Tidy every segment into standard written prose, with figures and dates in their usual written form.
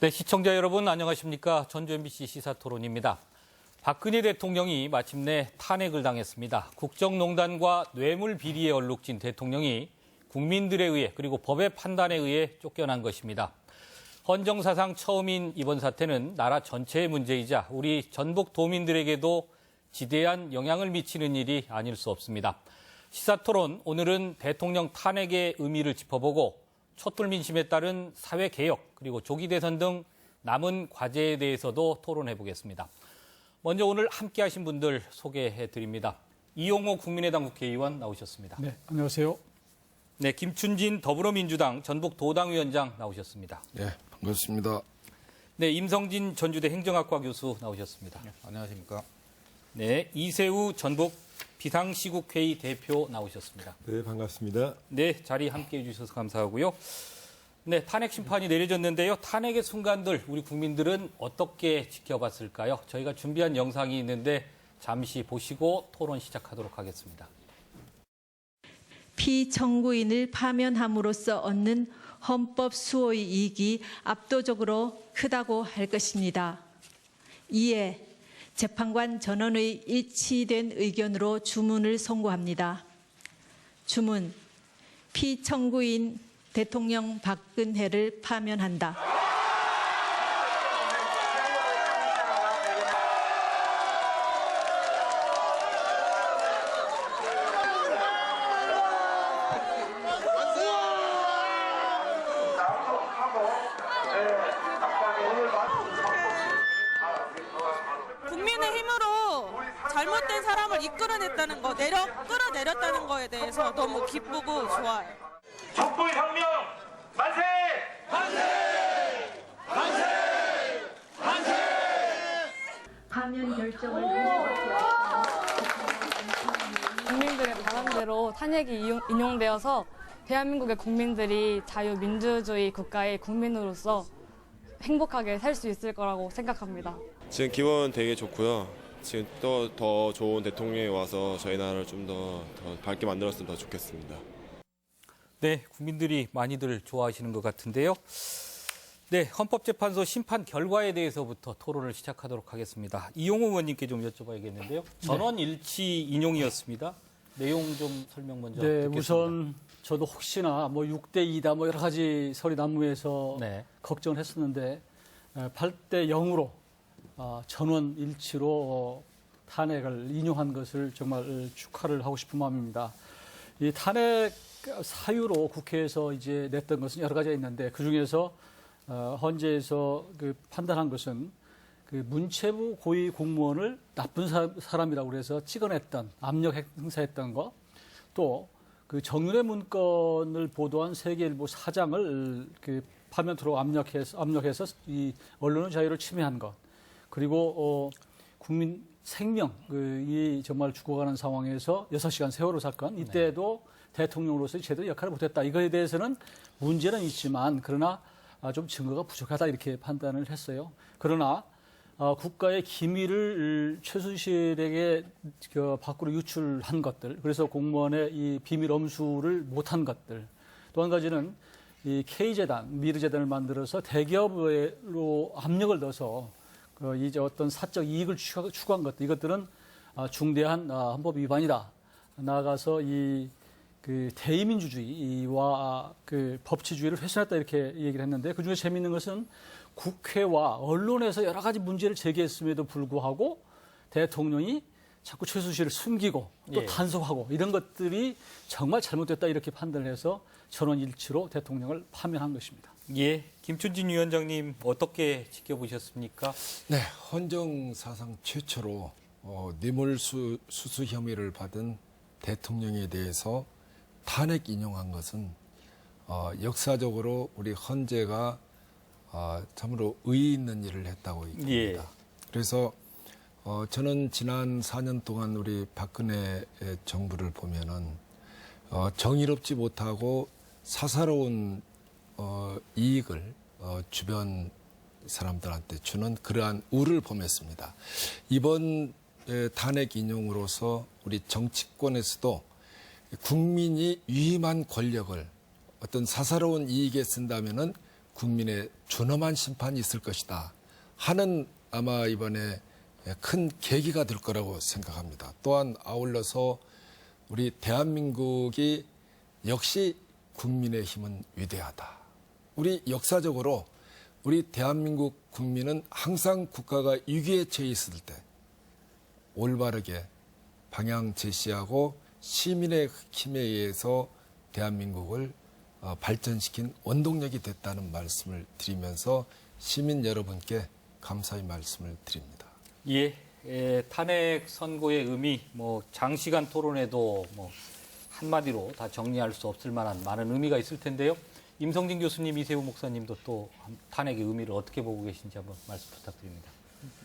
네, 시청자 여러분 안녕하십니까? 전주 MBC 시사토론입니다. 박근혜 대통령이 마침내 탄핵을 당했습니다. 국정농단과 뇌물 비리에 얼룩진 대통령이 국민들에 의해 그리고 법의 판단에 의해 쫓겨난 것입니다. 헌정사상 처음인 이번 사태는 나라 전체의 문제이자 우리 전북 도민들에게도 지대한 영향을 미치는 일이 아닐 수 없습니다. 시사토론 오늘은 대통령 탄핵의 의미를 짚어보고 촛불 민심에 따른 사회개혁 그리고 조기 대선 등 남은 과제에 대해서도 토론해 보겠습니다. 먼저 오늘 함께하신 분들 소개해 드립니다. 이용호 국민의당 국회의원 나오셨습니다. 네, 안녕하세요. 네, 김춘진 더불어민주당 전북도당위원장 나오셨습니다. 네, 반갑습니다. 네, 임성진 전주대 행정학과 교수 나오셨습니다. 네, 안녕하십니까. 네, 이세우 전북 비상시국회의 대표 나오셨습니다. 네, 반갑습니다. 네, 자리 함께해 주셔서 감사하고요. 네, 탄핵 심판이 내려졌는데요. 탄핵의 순간들 우리 국민들은 어떻게 지켜봤을까요? 저희가 준비한 영상이 있는데 잠시 보시고 토론 시작하도록 하겠습니다. 피청구인을 파면함으로써 얻는 헌법 수호의 이익이 압도적으로 크다고 할 것입니다. 이에 재판관 전원의 일치된 의견으로 주문을 선고합니다. 주문, 피청구인 대통령 박근혜를 파면한다. 국민의힘으로 잘못된 사람을 이끌어냈다는 거, 끌어내렸다는 거에 대해서 너무 기쁘고 좋아요. 촛불혁명 만세! 만세! 만세! 만세! 파면 결정을 할 수밖에 없다. 국민들의 바람대로 탄핵이 인용되어서 대한민국의 국민들이 자유민주주의 국가의 국민으로서 행복하게 살 수 있을 거라고 생각합니다. 지금 기분 되게 좋고요. 지금 또 더 좋은 대통령이 와서 저희 나라를 좀 더 밝게 만들었으면 더 좋겠습니다. 네, 국민들이 많이들 좋아하시는 것 같은데요. 네, 헌법재판소 심판 결과에 대해서부터 토론을 시작하도록 하겠습니다. 이용호 의원님께 좀 여쭤봐야겠는데요. 전원 일치 인용이었습니다. 내용 좀 설명 먼저 듣겠습니다. 우선 저도 혹시나 6대2다 여러 가지 설이 난무해서 걱정을 했었는데 8대 0으로 전원 일치로 탄핵을 인용한 것을 정말 축하를 하고 싶은 마음입니다. 이 탄핵 사유로 국회에서 이제 냈던 것은 여러 가지가 있는데 그 중에서 헌재에서 판단한 것은 문체부 고위 공무원을 나쁜 사람이라고 그래서 찍어냈던 압력 행사했던 거, 또 정윤회 문건을 보도한 세계일보 사장을 파면토록 압력해서 이 언론의 자유를 침해한 것, 그리고 국민 생명이 정말 죽어가는 상황에서 6시간 세월호 사건 이때도 대통령으로서 제대로 역할을 못했다. 이거에 대해서는 문제는 있지만 그러나 좀 증거가 부족하다 이렇게 판단을 했어요. 그러나 국가의 기밀을 최순실에게 밖으로 유출한 것들, 그래서 공무원의 이 비밀 엄수를 못한 것들, 또 한 가지는 이 K재단, 미르재단을 만들어서 대기업으로 압력을 넣어서 이제 어떤 사적 이익을 추구한 것들, 이것들은 중대한 헌법 위반이다. 나아가서 이 대의민주주의와 법치주의를 훼손했다 이렇게 얘기를 했는데 그중에 재미있는 것은 국회와 언론에서 여러 가지 문제를 제기했음에도 불구하고 대통령이 자꾸 최순실을 숨기고 또 단속하고 이런 것들이 정말 잘못됐다 이렇게 판단을 해서 전원 일치로 대통령을 파면한 것입니다. 예, 김춘진 위원장님 어떻게 지켜보셨습니까? 네, 헌정사상 최초로 뇌물수수 혐의를 받은 대통령에 대해서 탄핵 인용한 것은 역사적으로 우리 헌재가 참으로 의의 있는 일을 했다고 봅니다. 그래서 저는 지난 4년 동안 우리 박근혜 정부를 보면은 정의롭지 못하고 사사로운 이익을 주변 사람들한테 주는 그러한 우를 범했습니다. 이번 탄핵 인용으로서 우리 정치권에서도 국민이 위임한 권력을 어떤 사사로운 이익에 쓴다면은 국민의 준엄한 심판이 있을 것이다 하는 아마 이번에 큰 계기가 될 거라고 생각합니다. 또한 아울러서 우리 대한민국이 역시 국민의 힘은 위대하다. 우리 역사적으로 우리 대한민국 국민은 항상 국가가 위기에 처해 있을 때 올바르게 방향 제시하고 시민의 힘에 의해서 대한민국을 발전시킨 원동력이 됐다는 말씀을 드리면서 시민 여러분께 감사의 말씀을 드립니다. 예, 탄핵 선고의 의미, 장시간 토론에도 한마디로 다 정리할 수 없을 만한 많은 의미가 있을 텐데요. 임성진 교수님, 이세우 목사님도 또 탄핵의 의미를 어떻게 보고 계신지 한번 말씀 부탁드립니다.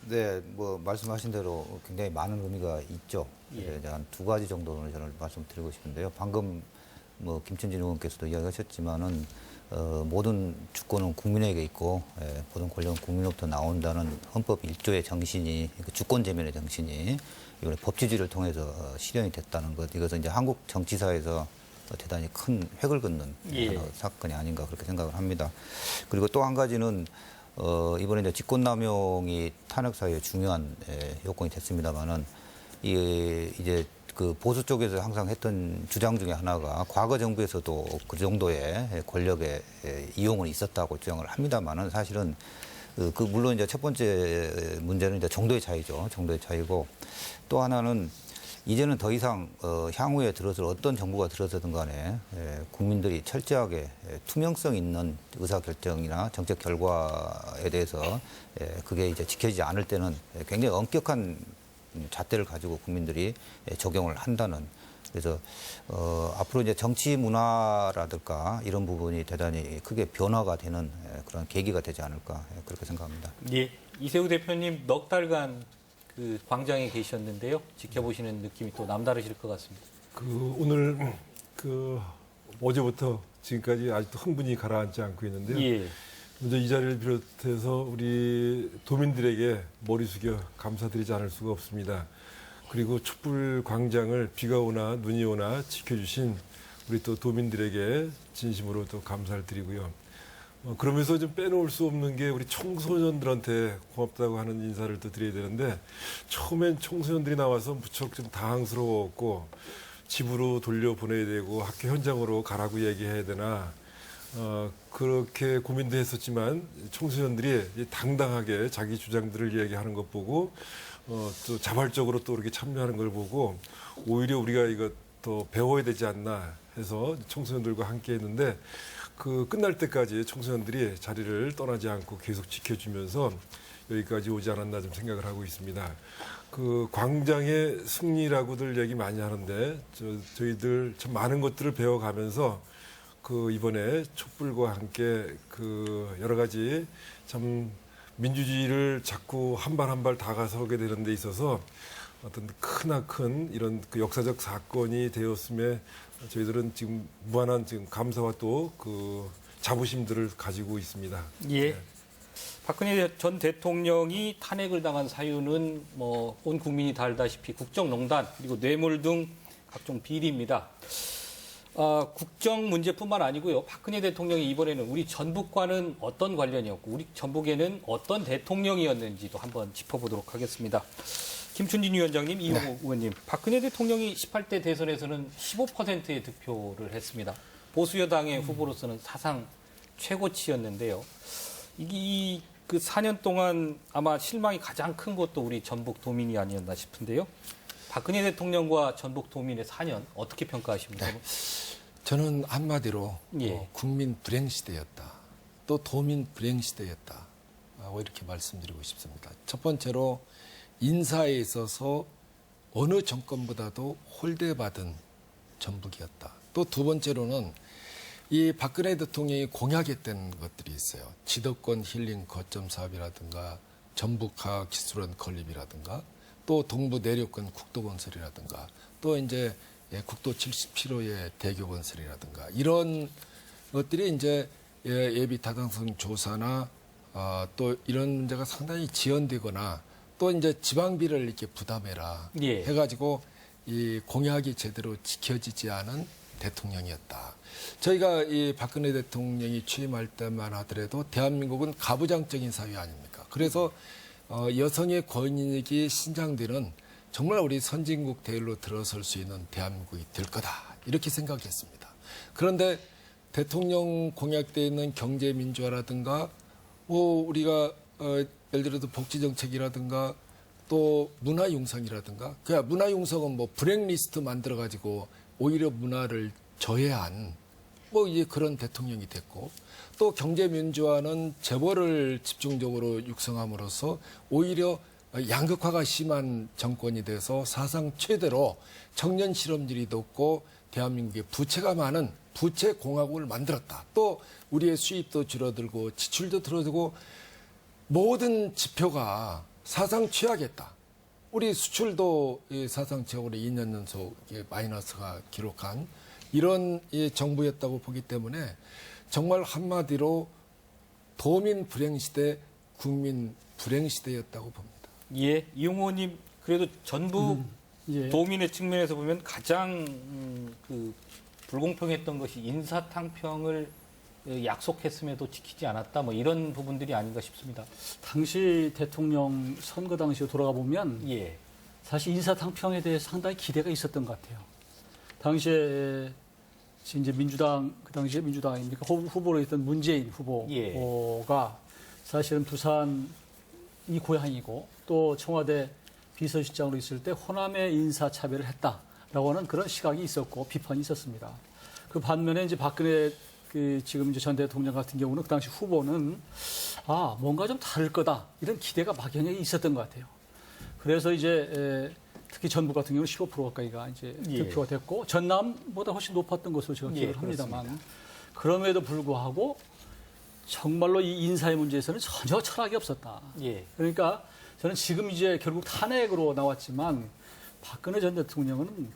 네, 말씀하신 대로 굉장히 많은 의미가 있죠. 예. 한 두 가지 정도는 저는 말씀드리고 싶은데요. 방금 김천진 의원께서도 이야기하셨지만은 모든 주권은 국민에게 있고 모든 권력은 국민으로부터 나온다는 헌법 1조의 정신이 주권제면의 정신이 이번에 법치주의를 통해서 실현이 됐다는 것, 이것은 이제 한국 정치사에서 대단히 큰 획을 긋는 사건이 아닌가 그렇게 생각을 합니다. 그리고 또 한 가지는 이번에 이제 직권남용이 탄핵 사유의 중요한 요건이 됐습니다만은 이제 그 보수 쪽에서 항상 했던 주장 중에 하나가 과거 정부에서도 그 정도의 권력의 이용은 있었다고 주장을 합니다만은 사실은 물론 이제 첫 번째 문제는 이제 정도의 차이죠. 정도의 차이고 또 하나는 이제는 더 이상 향후에 들어서 어떤 정부가 들어서든 간에 국민들이 철저하게 투명성 있는 의사결정이나 정책 결과에 대해서 그게 이제 지켜지지 않을 때는 굉장히 엄격한 잣대를 가지고 국민들이 적용을 한다는, 그래서 앞으로 이제 정치 문화라든가 이런 부분이 대단히 크게 변화가 되는 그런 계기가 되지 않을까 그렇게 생각합니다. 예, 이세우 대표님 넉 달간 그 광장에 계셨는데요. 지켜보시는 느낌이 또 남다르실 것 같습니다. 오늘 어제부터 지금까지 아직도 흥분이 가라앉지 않고 있는데요. 예. 먼저 이 자리를 비롯해서 우리 도민들에게 머리 숙여 감사드리지 않을 수가 없습니다. 그리고 촛불 광장을 비가 오나 눈이 오나 지켜주신 우리 또 도민들에게 진심으로 또 감사를 드리고요. 그러면서 좀 빼놓을 수 없는 게 우리 청소년들한테 고맙다고 하는 인사를 또 드려야 되는데, 처음엔 청소년들이 나와서 무척 좀 당황스러웠고 집으로 돌려보내야 되고 학교 현장으로 가라고 얘기해야 되나 그렇게 고민도 했었지만 청소년들이 당당하게 자기 주장들을 얘기하는 것 보고 또 자발적으로 또 이렇게 참여하는 걸 보고 오히려 우리가 이거 더 배워야 되지 않나 해서 청소년들과 함께 했는데, 끝날 때까지 청소년들이 자리를 떠나지 않고 계속 지켜주면서 여기까지 오지 않았나 좀 생각을 하고 있습니다. 광장의 승리라고들 얘기 많이 하는데 저희들 참 많은 것들을 배워가면서 이번에 촛불과 함께 여러 가지 참 민주주의를 자꾸 한 발 한 발 다가서게 되는 데 있어서 어떤 크나큰 이런 역사적 사건이 되었음에 저희들은 지금 무한한 감사와 또 자부심들을 가지고 있습니다. 예. 네. 박근혜 전 대통령이 탄핵을 당한 사유는 온 국민이 다 알다시피 국정농단 그리고 뇌물 등 각종 비리입니다. 국정 문제뿐만 아니고요. 박근혜 대통령이 이번에는 우리 전북과는 어떤 관련이었고 우리 전북에는 어떤 대통령이었는지도 한번 짚어보도록 하겠습니다. 김춘진 위원장님, 이호구 의원님, 박근혜 대통령이 18대 대선에서는 15%의 득표를 했습니다. 보수 여당의 후보로서는 사상 최고치였는데요. 이 4년 동안 아마 실망이 가장 큰 것도 우리 전북 도민이 아니었나 싶은데요. 박근혜 대통령과 전북 도민의 4년 어떻게 평가하십니까? 네. 저는 한마디로 국민 불행 시대였다. 또 도민 불행 시대였다. 이렇게 말씀드리고 싶습니다. 첫 번째로 인사에 있어서 어느 정권보다도 홀대받은 전북이었다. 또 두 번째로는 이 박근혜 대통령이 공약했던 것들이 있어요. 지도권 힐링 거점 사업이라든가 전북화 기술원 건립이라든가 또 동부 내륙권 국도 건설이라든가 또 이제 국도 70km의 대교 건설이라든가 이런 것들이 이제 예비 타당성 조사나 또 이런 문제가 상당히 지연되거나 또 이제 지방비를 이렇게 부담해라 해가지고 이 공약이 제대로 지켜지지 않은 대통령이었다. 저희가 이 박근혜 대통령이 취임할 때만 하더라도 대한민국은 가부장적인 사회 아닙니까? 그래서 여성의 권익이 신장되는 정말 우리 선진국 대열로 들어설 수 있는 대한민국이 될 거다. 이렇게 생각했습니다. 그런데 대통령 공약되어 있는 경제민주화라든가 우리가 예를 들어서 복지정책이라든가 또 문화융성이라든가 문화융성은 브랙리스트 만들어가지고 오히려 문화를 저해한 이제 그런 대통령이 됐고 또 경제민주화는 재벌을 집중적으로 육성함으로써 오히려 양극화가 심한 정권이 돼서 사상 최대로 청년 실업률이 높고 대한민국에 부채가 많은 부채공화국을 만들었다. 또 우리의 수입도 줄어들고 지출도 줄어들고 모든 지표가 사상 최악이었다. 우리 수출도 사상 최악으로 2년 연속 마이너스가 기록한 이런 정부였다고 보기 때문에 정말 한마디로 도민 불행시대, 국민 불행시대였다고 봅니다. 예, 이용호 의원님 그래도 전북 예. 도민의 측면에서 보면 가장 불공평했던 것이 인사탕평을 약속했음에도 지키지 않았다. 이런 부분들이 아닌가 싶습니다. 당시 대통령 선거 당시에 돌아가 보면 예. 사실 인사탕평에 대해서 상당히 기대가 있었던 것 같아요. 당시에 이제 민주당 그 당시에 민주당입니까 후보로 있던 문재인 후보가 사실은 부산이 고향이고 또 청와대 비서실장으로 있을 때 호남의 인사차별을 했다라고 하는 그런 시각이 있었고 비판이 있었습니다. 그 반면에 이제 박근혜 지금 이제 전 대통령 같은 경우는 그 당시 후보는 뭔가 좀 다를 거다 이런 기대가 막연하게 있었던 것 같아요. 그래서 이제 특히 전북 같은 경우는 15% 가까이가 이제 득표가 됐고 전남보다 훨씬 높았던 것으로 제가 기억을 합니다만 그렇습니다. 그럼에도 불구하고 정말로 이 인사의 문제에서는 전혀 철학이 없었다. 그러니까 저는 지금 이제 결국 탄핵으로 나왔지만 박근혜 전 대통령은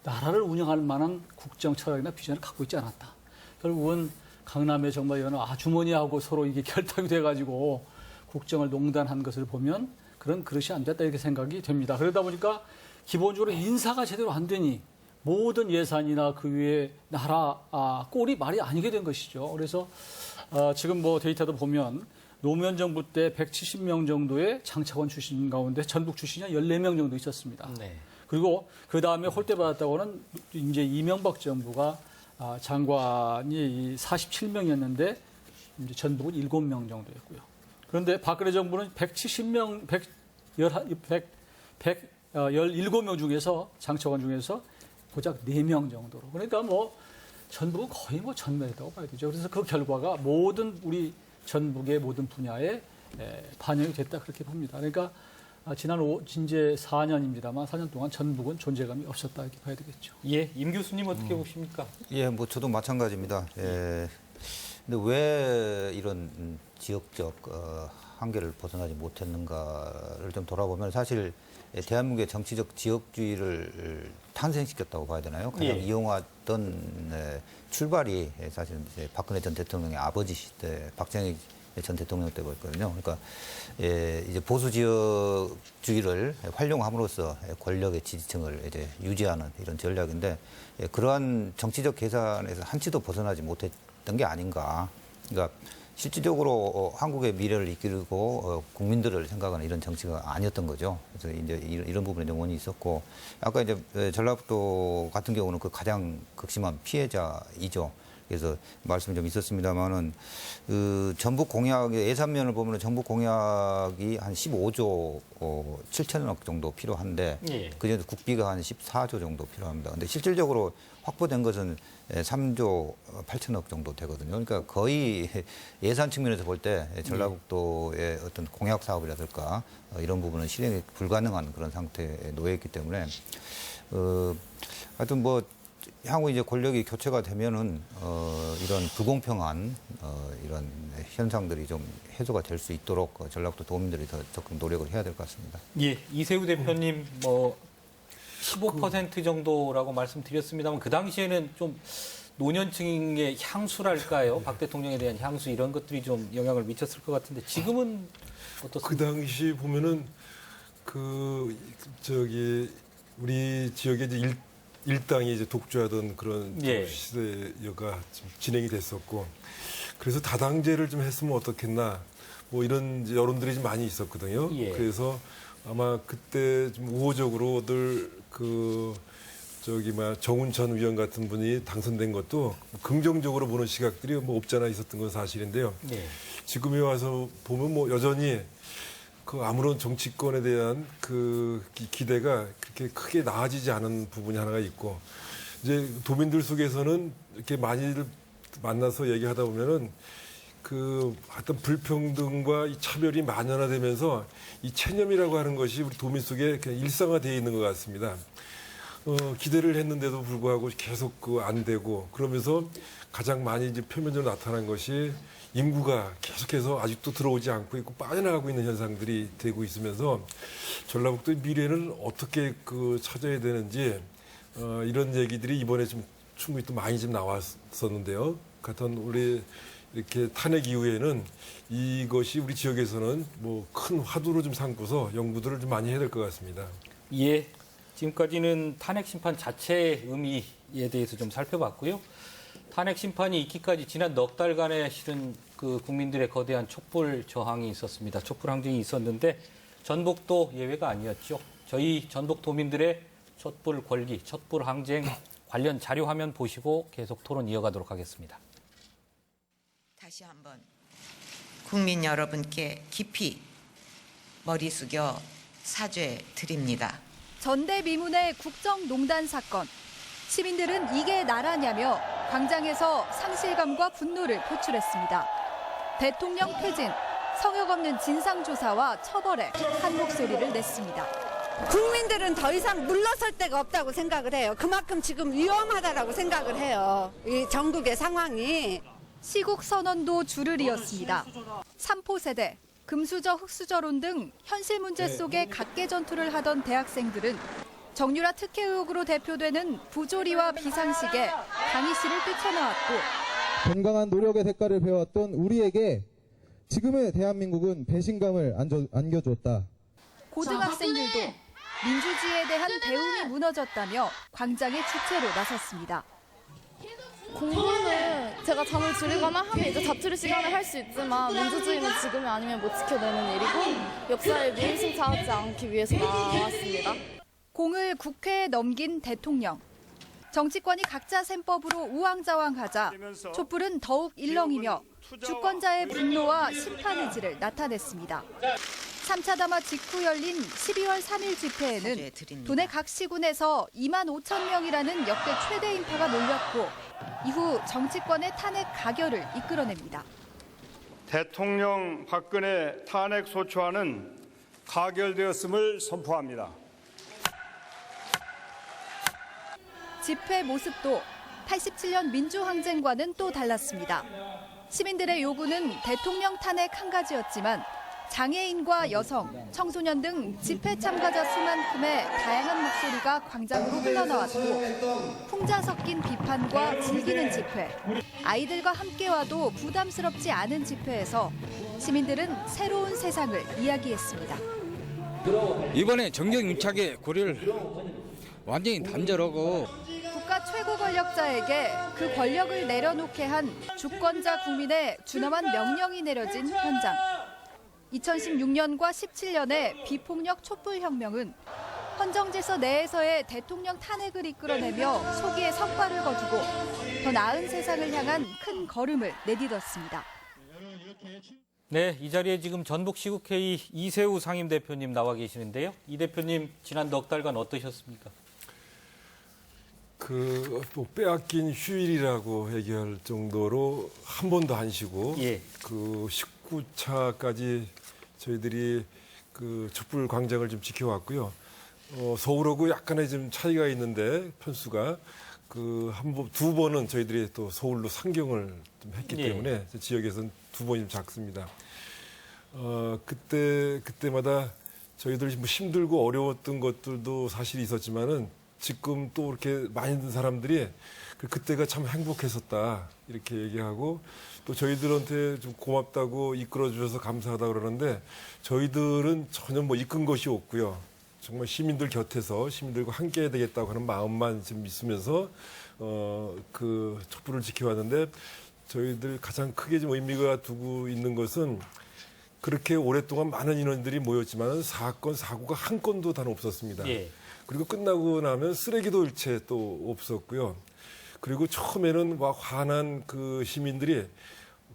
나라를 운영할 만한 국정 철학이나 비전을 갖고 있지 않았다. 결국은 강남에 정말 이런 아주머니하고 서로 이게 결탁이 돼가지고 국정을 농단한 것을 보면 그런 그릇이 안 됐다 이렇게 생각이 됩니다. 그러다 보니까 기본적으로 인사가 제대로 안 되니 모든 예산이나 그 위에 나라 꼴이 말이 아니게 된 것이죠. 그래서 지금 데이터도 보면 노무현 정부 때 170명 정도의 장차관 출신 가운데 전북 출신이 14명 정도 있었습니다. 네. 그리고 그 다음에 홀대 받았다고는 이제 이명박 정부가 장관이 47명이었는데 이제 전북은 7명 정도였고요. 그런데 박근혜 정부는 170명, 117명 중에서 장차관 중에서 고작 4명 정도로. 그러니까 전북은 거의 전멸했다고 봐야 되죠. 그래서 그 결과가 모든 우리 전북의 모든 분야에 반영이 됐다 그렇게 봅니다. 그러니까 지난 이제 4년입니다만 4년 동안 전북은 존재감이 없었다 이렇게 봐야 되겠죠. 예, 임 교수님 어떻게 보십니까? 예, 저도 마찬가지입니다. 근데 왜 이런 지역적 한계를 벗어나지 못했는가를 좀 돌아보면 사실 대한민국의 정치적 지역주의를 탄생시켰다고 봐야 되나요? 가장 이용하던 출발이 사실은 이제 박근혜 전 대통령의 아버지 시대 박정희 전 대통령 때였거든요. 그러니까 이제 보수 지역주의를 활용함으로써 권력의 지지층을 이제 유지하는 이런 전략인데 그러한 정치적 계산에서 한치도 벗어나지 못했던 게 아닌가. 그러니까 실질적으로 한국의 미래를 이끌고 국민들을 생각하는 이런 정치가 아니었던 거죠. 그래서 이제 이런 부분에 좀 원인이 있었고, 아까 이제 전라북도 같은 경우는 그 가장 극심한 피해자이죠. 그래서 말씀이 좀 있었습니다만은 그 전북 공약의 예산면을 보면 전북 공약이 한 15조 7천억 정도 필요한데 그중에서 국비가 한 14조 정도 필요합니다. 근데 실질적으로 확보된 것은 3조 8천억 정도 되거든요. 그러니까 거의 예산 측면에서 볼 때 전라북도의 어떤 공약 사업이라든가 이런 부분은 실행이 불가능한 그런 상태에 놓여 있기 때문에 하여튼 향후 이제 권력이 교체가 되면은 이런 불공평한 이런 현상들이 좀 해소가 될 수 있도록 전라북도 도민들이 더 적극 노력을 해야 될 것 같습니다. 예, 이세우 대표님 15% 정도라고 말씀드렸습니다만 그 당시에는 좀 노년층의 향수랄까요? 박 대통령에 대한 향수 이런 것들이 좀 영향을 미쳤을 것 같은데 지금은 어떻습니까? 그 당시 보면은 우리 지역에 이제 일당이 이제 독주하던 그런 예. 시대가 좀 진행이 됐었고, 그래서 다당제를 좀 했으면 어떻겠나, 뭐 이런 이제 여론들이 좀 많이 있었거든요. 예. 그래서 아마 그때 좀 우호적으로들 정운천 의원 같은 분이 당선된 것도 긍정적으로 보는 시각들이 뭐 없잖아 있었던 건 사실인데요. 예. 지금에 와서 보면 뭐 여전히 그 아무런 정치권에 대한 그 기대가 그렇게 크게 나아지지 않은 부분이 하나가 있고, 이제 도민들 속에서는 이렇게 많이들 만나서 얘기하다 보면은 그 어떤 불평등과 이 차별이 만연화되면서 이 체념이라고 하는 것이 우리 도민 속에 그냥 일상화되어 있는 것 같습니다. 기대를 했는데도 불구하고 계속 안 되고, 그러면서 가장 많이 이제 표면적으로 나타난 것이 인구가 계속해서 아직도 들어오지 않고 있고 빠져나가고 있는 현상들이 되고 있으면서 전라북도의 미래는 어떻게 찾아야 되는지 이런 얘기들이 이번에 좀 충분히 또 많이 좀 나왔었는데요. 같은 우리 이렇게 탄핵 이후에는 이것이 우리 지역에서는 뭐 큰 화두로 좀 삼고서 연구들을 좀 많이 해야 될 것 같습니다. 예. 지금까지는 탄핵 심판 자체의 의미에 대해서 좀 살펴봤고요. 탄핵 심판이 있기까지 지난 넉 달간의 실은 그 국민들의 거대한 촛불 저항이 있었습니다. 촛불 항쟁이 있었는데 전북도 예외가 아니었죠. 저희 전북 도민들의 촛불 권리, 촛불 항쟁 관련 자료 화면 보시고 계속 토론 이어가도록 하겠습니다. 다시 한번 국민 여러분께 깊이 머리 숙여 사죄드립니다. 전대미문의 국정농단 사건. 시민들은 이게 나라냐며 광장에서 상실감과 분노를 표출했습니다. 대통령 퇴진, 성역 없는 진상조사와 처벌에 한 목소리를 냈습니다. 국민들은 더 이상 물러설 데가 없다고 생각을 해요. 그만큼 지금 위험하다라고 생각을 해요. 이 전국의 상황이. 시국 선언도 줄을 이었습니다. 삼포세대, 금수저, 흑수저론 등 현실 문제 속에 각계 전투를 하던 대학생들은 정유라 특혜 의혹으로 대표되는 부조리와 비상식에 강희 씨를 뛰쳐나왔고, 건강한 노력의 대가를 배웠던 우리에게 지금의 대한민국은 배신감을 안겨줬다. 고등학생들도 민주주의에 대한 배움이 무너졌다며 광장의 주체로 나섰습니다. 공부는 제가 잠을 줄이거나 하면 이제 자투리 시간에 할 수 있지만 민주주의는 지금이 아니면 못 지켜내는 일이고 역사에 미임승차하지 않기 위해서 나왔습니다. 공을 국회에 넘긴 대통령. 정치권이 각자 셈법으로 우왕좌왕하자 촛불은 더욱 일렁이며 주권자의 분노와 심판 의지를 나타냈습니다. 3차 담화 직후 열린 12월 3일 집회에는 도내 각 시군에서 2만 5천 명이라는 역대 최대 인파가 몰렸고, 이후 정치권의 탄핵 가결을 이끌어냅니다. 대통령 박근혜 탄핵 소추안은 가결되었음을 선포합니다. 집회 모습도 87년 민주항쟁과는 또 달랐습니다. 시민들의 요구는 대통령 탄핵 한 가지였지만 장애인과 여성, 청소년 등 집회 참가자 수만큼의 다양한 목소리가 광장으로 흘러나왔고, 풍자 섞인 비판과 즐기는 집회, 아이들과 함께 와도 부담스럽지 않은 집회에서 시민들은 새로운 세상을 이야기했습니다. 이번에 정경윤착의 고리를 완전히 단절하고 국가 최고 권력자에게 그 권력을 내려놓게 한 주권자 국민의 준엄한 명령이 내려진 현장. 2016년과 17년의 비폭력 촛불혁명은 헌정질서 내에서의 대통령 탄핵을 이끌어내며 소기의 성과를 거두고 더 나은 세상을 향한 큰 걸음을 내딛었습니다. 네, 이 자리에 지금 전북시국회의 이세우 상임대표님 나와 계시는데요. 이 대표님 지난 넉 달간 어떠셨습니까? 뭐 빼앗긴 휴일이라고 얘기할 정도로 한 번도 안 쉬고, 예. 19차까지 저희들이 촛불 광장을 좀 지켜왔고요. 서울하고 약간의 좀 차이가 있는데 편수가 두 번은 저희들이 또 서울로 상경을 좀 했기 때문에 지역에서는 두 번이 좀 작습니다. 그때마다 저희들 뭐 힘들고 어려웠던 것들도 사실 있었지만은 지금 또 이렇게 많이 든 사람들이 그때가 참 행복했었다 이렇게 얘기하고, 또 저희들한테 좀 고맙다고 이끌어 주셔서 감사하다 그러는데 저희들은 전혀 뭐 이끈 것이 없고요. 정말 시민들 곁에서 시민들과 함께 해야 되겠다고 하는 마음만 좀 있으면서 그 촛불을 지켜왔는데 저희들 가장 크게 좀 의미가 두고 있는 것은 그렇게 오랫동안 많은 인원들이 모였지만 사건, 사고가 한 건도 단 없었습니다. 예. 그리고 끝나고 나면 쓰레기도 일체 또 없었고요. 그리고 처음에는 막 화난 그 시민들이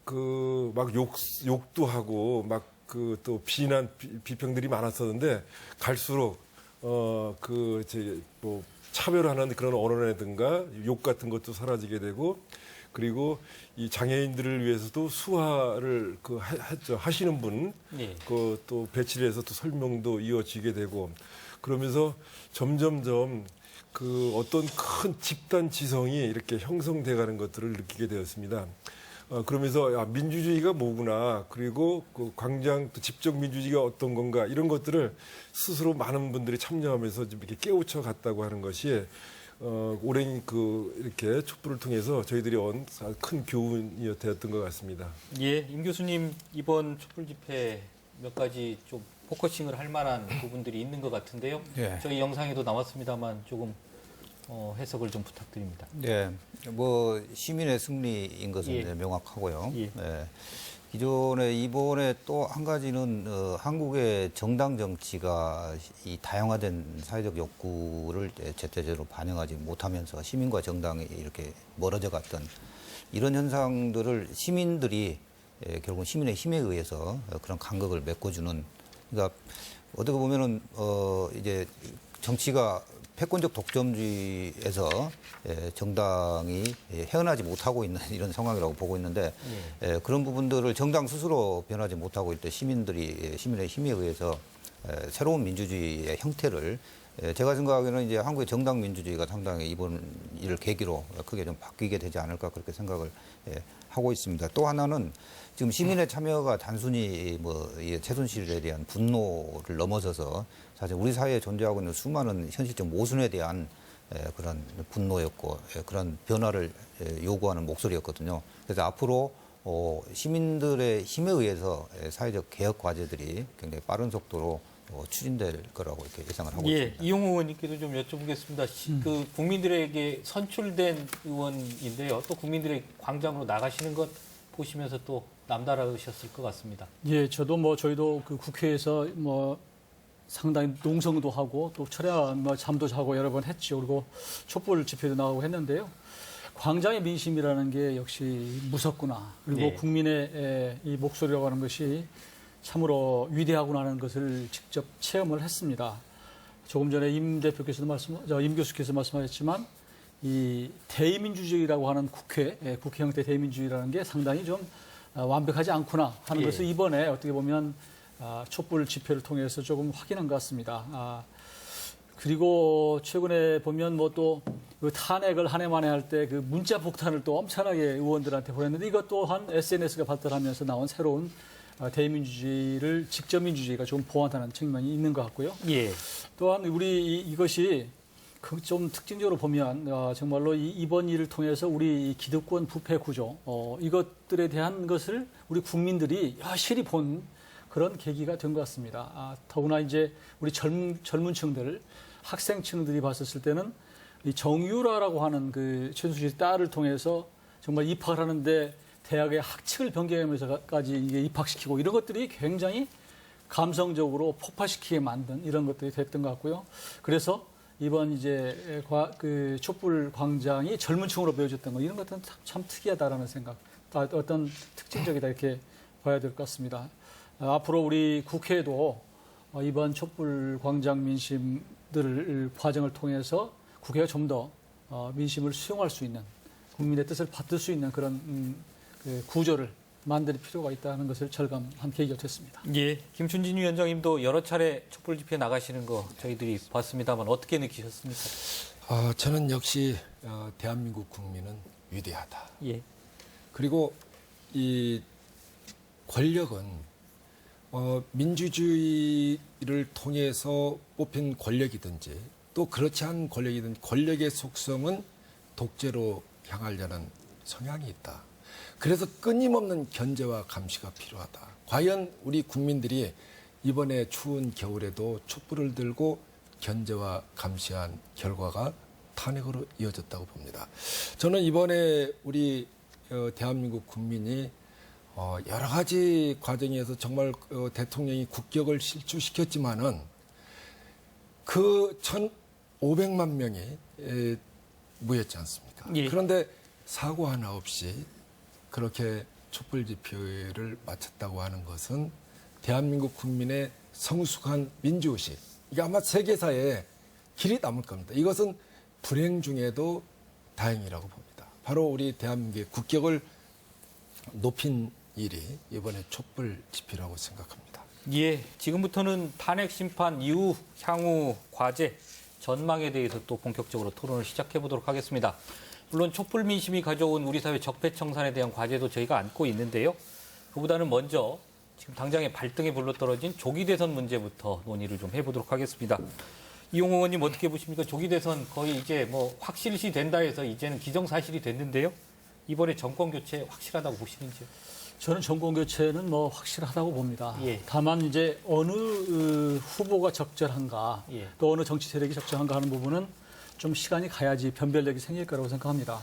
그 막 욕도 하고 막 그 또 비난 비평들이 많았었는데 갈수록 뭐 차별하는 그런 언어라든가 욕 같은 것도 사라지게 되고 그리고 이 장애인들을 위해서도 수화를 하시는 분, 예. 그 또 배치를 해서 또 설명도 이어지게 되고 그러면서 점점점 그 어떤 큰 집단 지성이 이렇게 형성돼가는 것들을 느끼게 되었습니다. 그러면서 민주주의가 뭐구나, 그리고 그 광장 또 집적 민주주의가 어떤 건가 이런 것들을 스스로 많은 분들이 참여하면서 좀 이렇게 깨우쳐 갔다고 하는 것이 오랜 이렇게 촛불을 통해서 저희들이 얻은 큰 교훈이 되었던 것 같습니다. 예, 임 교수님 이번 촛불 집회 몇 가지 좀 포커싱을 할 만한 부분들이 있는 것 같은데요. 예. 저희 영상에도 나왔습니다만 조금 해석을 좀 부탁드립니다. 네, 뭐 시민의 승리인 것은 예. 명확하고요. 예. 네. 이번에 또 한 가지는 한국의 정당 정치가 이 다양화된 사회적 욕구를 제때제로 반영하지 못하면서 시민과 정당이 이렇게 멀어져 갔던 이런 현상들을 시민들이 결국 시민의 힘에 의해서 그런 간극을 메꿔주는, 그러니까 어떻게 보면은 이제 정치가 패권적 독점주의에서 정당이 헤어나지 못하고 있는 이런 상황이라고 보고 있는데 그런 부분들을 정당 스스로 변하지 못하고 있을 때 시민의 힘에 의해서 새로운 민주주의의 형태를 제가 생각하기에는 이제 한국의 정당 민주주의가 상당히 이번 일을 계기로 크게 좀 바뀌게 되지 않을까 그렇게 생각을 하고 있습니다. 또 하나는 지금 시민의 참여가 단순히 이 최순실에 대한 분노를 넘어서서 사실 우리 사회에 존재하고 있는 수많은 현실적 모순에 대한 그런 분노였고 그런 변화를 요구하는 목소리였거든요. 그래서 앞으로 시민들의 힘에 의해서 사회적 개혁 과제들이 굉장히 빠른 속도로 추진될 거라고 이렇게 예상을 하고 있습니다. 이용우 의원님께도 좀 여쭤보겠습니다. 그 국민들에게 선출된 의원인데요. 또 국민들의 광장으로 나가시는 것 보시면서 또 남다르셨을 것 같습니다. 예, 저희도 그 국회에서 상당히 농성도 하고 또 철야 잠도 자고 여러 번 했죠. 그리고 촛불 집회도 나가고 했는데요. 광장의 민심이라는 게 역시 무섭구나. 그리고 네. 국민의 이 목소리라고 하는 것이 참으로 위대하구나 하는 것을 직접 체험을 했습니다. 조금 전에 임 교수께서 말씀하셨지만 이 대의민주주의라고 하는 국회 형태 대의민주주의라는 게 상당히 좀 완벽하지 않구나 하는 예. 것을 이번에 어떻게 보면 촛불 집회를 통해서 조금 확인한 것 같습니다. 그리고 최근에 보면 또 그 탄핵을 한 해 만에 할 때 그 문자 폭탄을 또 엄청나게 의원들한테 보냈는데 이것 또한 SNS가 발달하면서 나온 새로운 대의민주주의를 직접 민주주의가 좀 보완하는 측면이 있는 것 같고요. 예. 또한 이것이 좀 특징적으로 보면 정말로 이번 일을 통해서 우리 기득권 부패 구조 이것들에 대한 것을 우리 국민들이 여실히 본 그런 계기가 된 것 같습니다. 더구나 이제 우리 젊은 층들, 학생층들이 봤었을 때는 이 정유라라고 하는 그 최순실 딸을 통해서 정말 입학을 하는데 대학의 학칙을 변경하면서까지 이게 입학시키고 이런 것들이 굉장히 감성적으로 폭발시키게 만든 이런 것들이 됐던 것 같고요. 그래서 이번 이제 그 촛불 광장이 젊은 층으로 배워졌던 거 이런 것들은 참 특이하다라는 생각, 어떤 특징적이다 이렇게 봐야 될 것 같습니다. 앞으로 우리 국회에도 이번 촛불 광장 민심들 과정을 통해서 국회가 좀 더 민심을 수용할 수 있는 국민의 뜻을 받들 수 있는 그런 그 구조를 만들 필요가 있다는 것을 절감한 계기가 됐습니다. 예, 김춘진 위원장님도 여러 차례 촛불 집회 나가시는 거 저희들이 봤습니다만 어떻게 느끼셨습니까? 저는 역시 대한민국 국민은 위대하다. 예. 그리고 이 권력은 민주주의를 통해서 뽑힌 권력이든지 또 그렇지 않은 권력이든 권력의 속성은 독재로 향하려는 성향이 있다. 그래서 끊임없는 견제와 감시가 필요하다. 과연 우리 국민들이 이번에 추운 겨울에도 촛불을 들고 견제와 감시한 결과가 탄핵으로 이어졌다고 봅니다. 저는 이번에 우리 대한민국 국민이 여러 가지 과정에서 정말 대통령이 국격을 실추시켰지만은 그 1,500만 명이 모였지 않습니까? 예. 그런데 사고 하나 없이 그렇게 촛불 집회를 마쳤다고 하는 것은 대한민국 국민의 성숙한 민주의식, 이게 아마 세계사에 길이 남을 겁니다. 이것은 불행 중에도 다행이라고 봅니다. 바로 우리 대한민국의 국격을 높인 일이 이번에 촛불 집회라고 생각합니다. 예, 지금부터는 탄핵 심판 이후 향후 과제, 전망에 대해서 또 본격적으로 토론을 시작해 보도록 하겠습니다. 물론 촛불 민심이 가져온 우리 사회 적폐청산에 대한 과제도 저희가 안고 있는데요. 그보다는 먼저 지금 당장에 발등에 불러떨어진 조기 대선 문제부터 논의를 좀 해보도록 하겠습니다. 이용호 의원님 어떻게 보십니까? 조기 대선 거의 이제 뭐 확실시 된다 해서 이제는 기정사실이 됐는데요. 이번에 정권 교체 확실하다고 보시는지요? 저는 정권 교체는 뭐 확실하다고 봅니다. 예. 다만 이제 어느 후보가 적절한가, 예. 또 어느 정치 세력이 적절한가 하는 부분은 좀 시간이 가야지 변별력이 생길 거라고 생각합니다.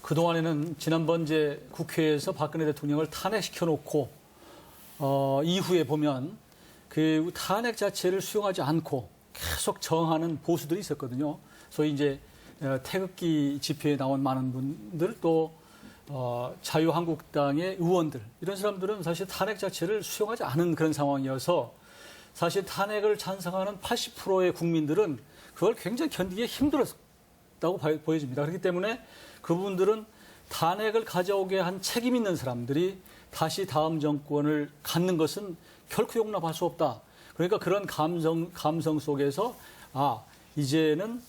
그동안에는 지난번 이제 국회에서 박근혜 대통령을 탄핵시켜 놓고 이후에 보면 그 탄핵 자체를 수용하지 않고 계속 저항하는 보수들이 있었거든요. 소위 이제 태극기 집회에 나온 많은 분들, 또 자유한국당의 의원들, 이런 사람들은 사실 탄핵 자체를 수용하지 않은 그런 상황이어서 사실 탄핵을 찬성하는 80%의 국민들은 그걸 굉장히 견디기 힘들었다고 보여집니다. 그렇기 때문에 그분들은 탄핵을 가져오게 한 책임 있는 사람들이 다시 다음 정권을 갖는 것은 결코 용납할 수 없다. 그러니까 그런 감성 속에서 이제는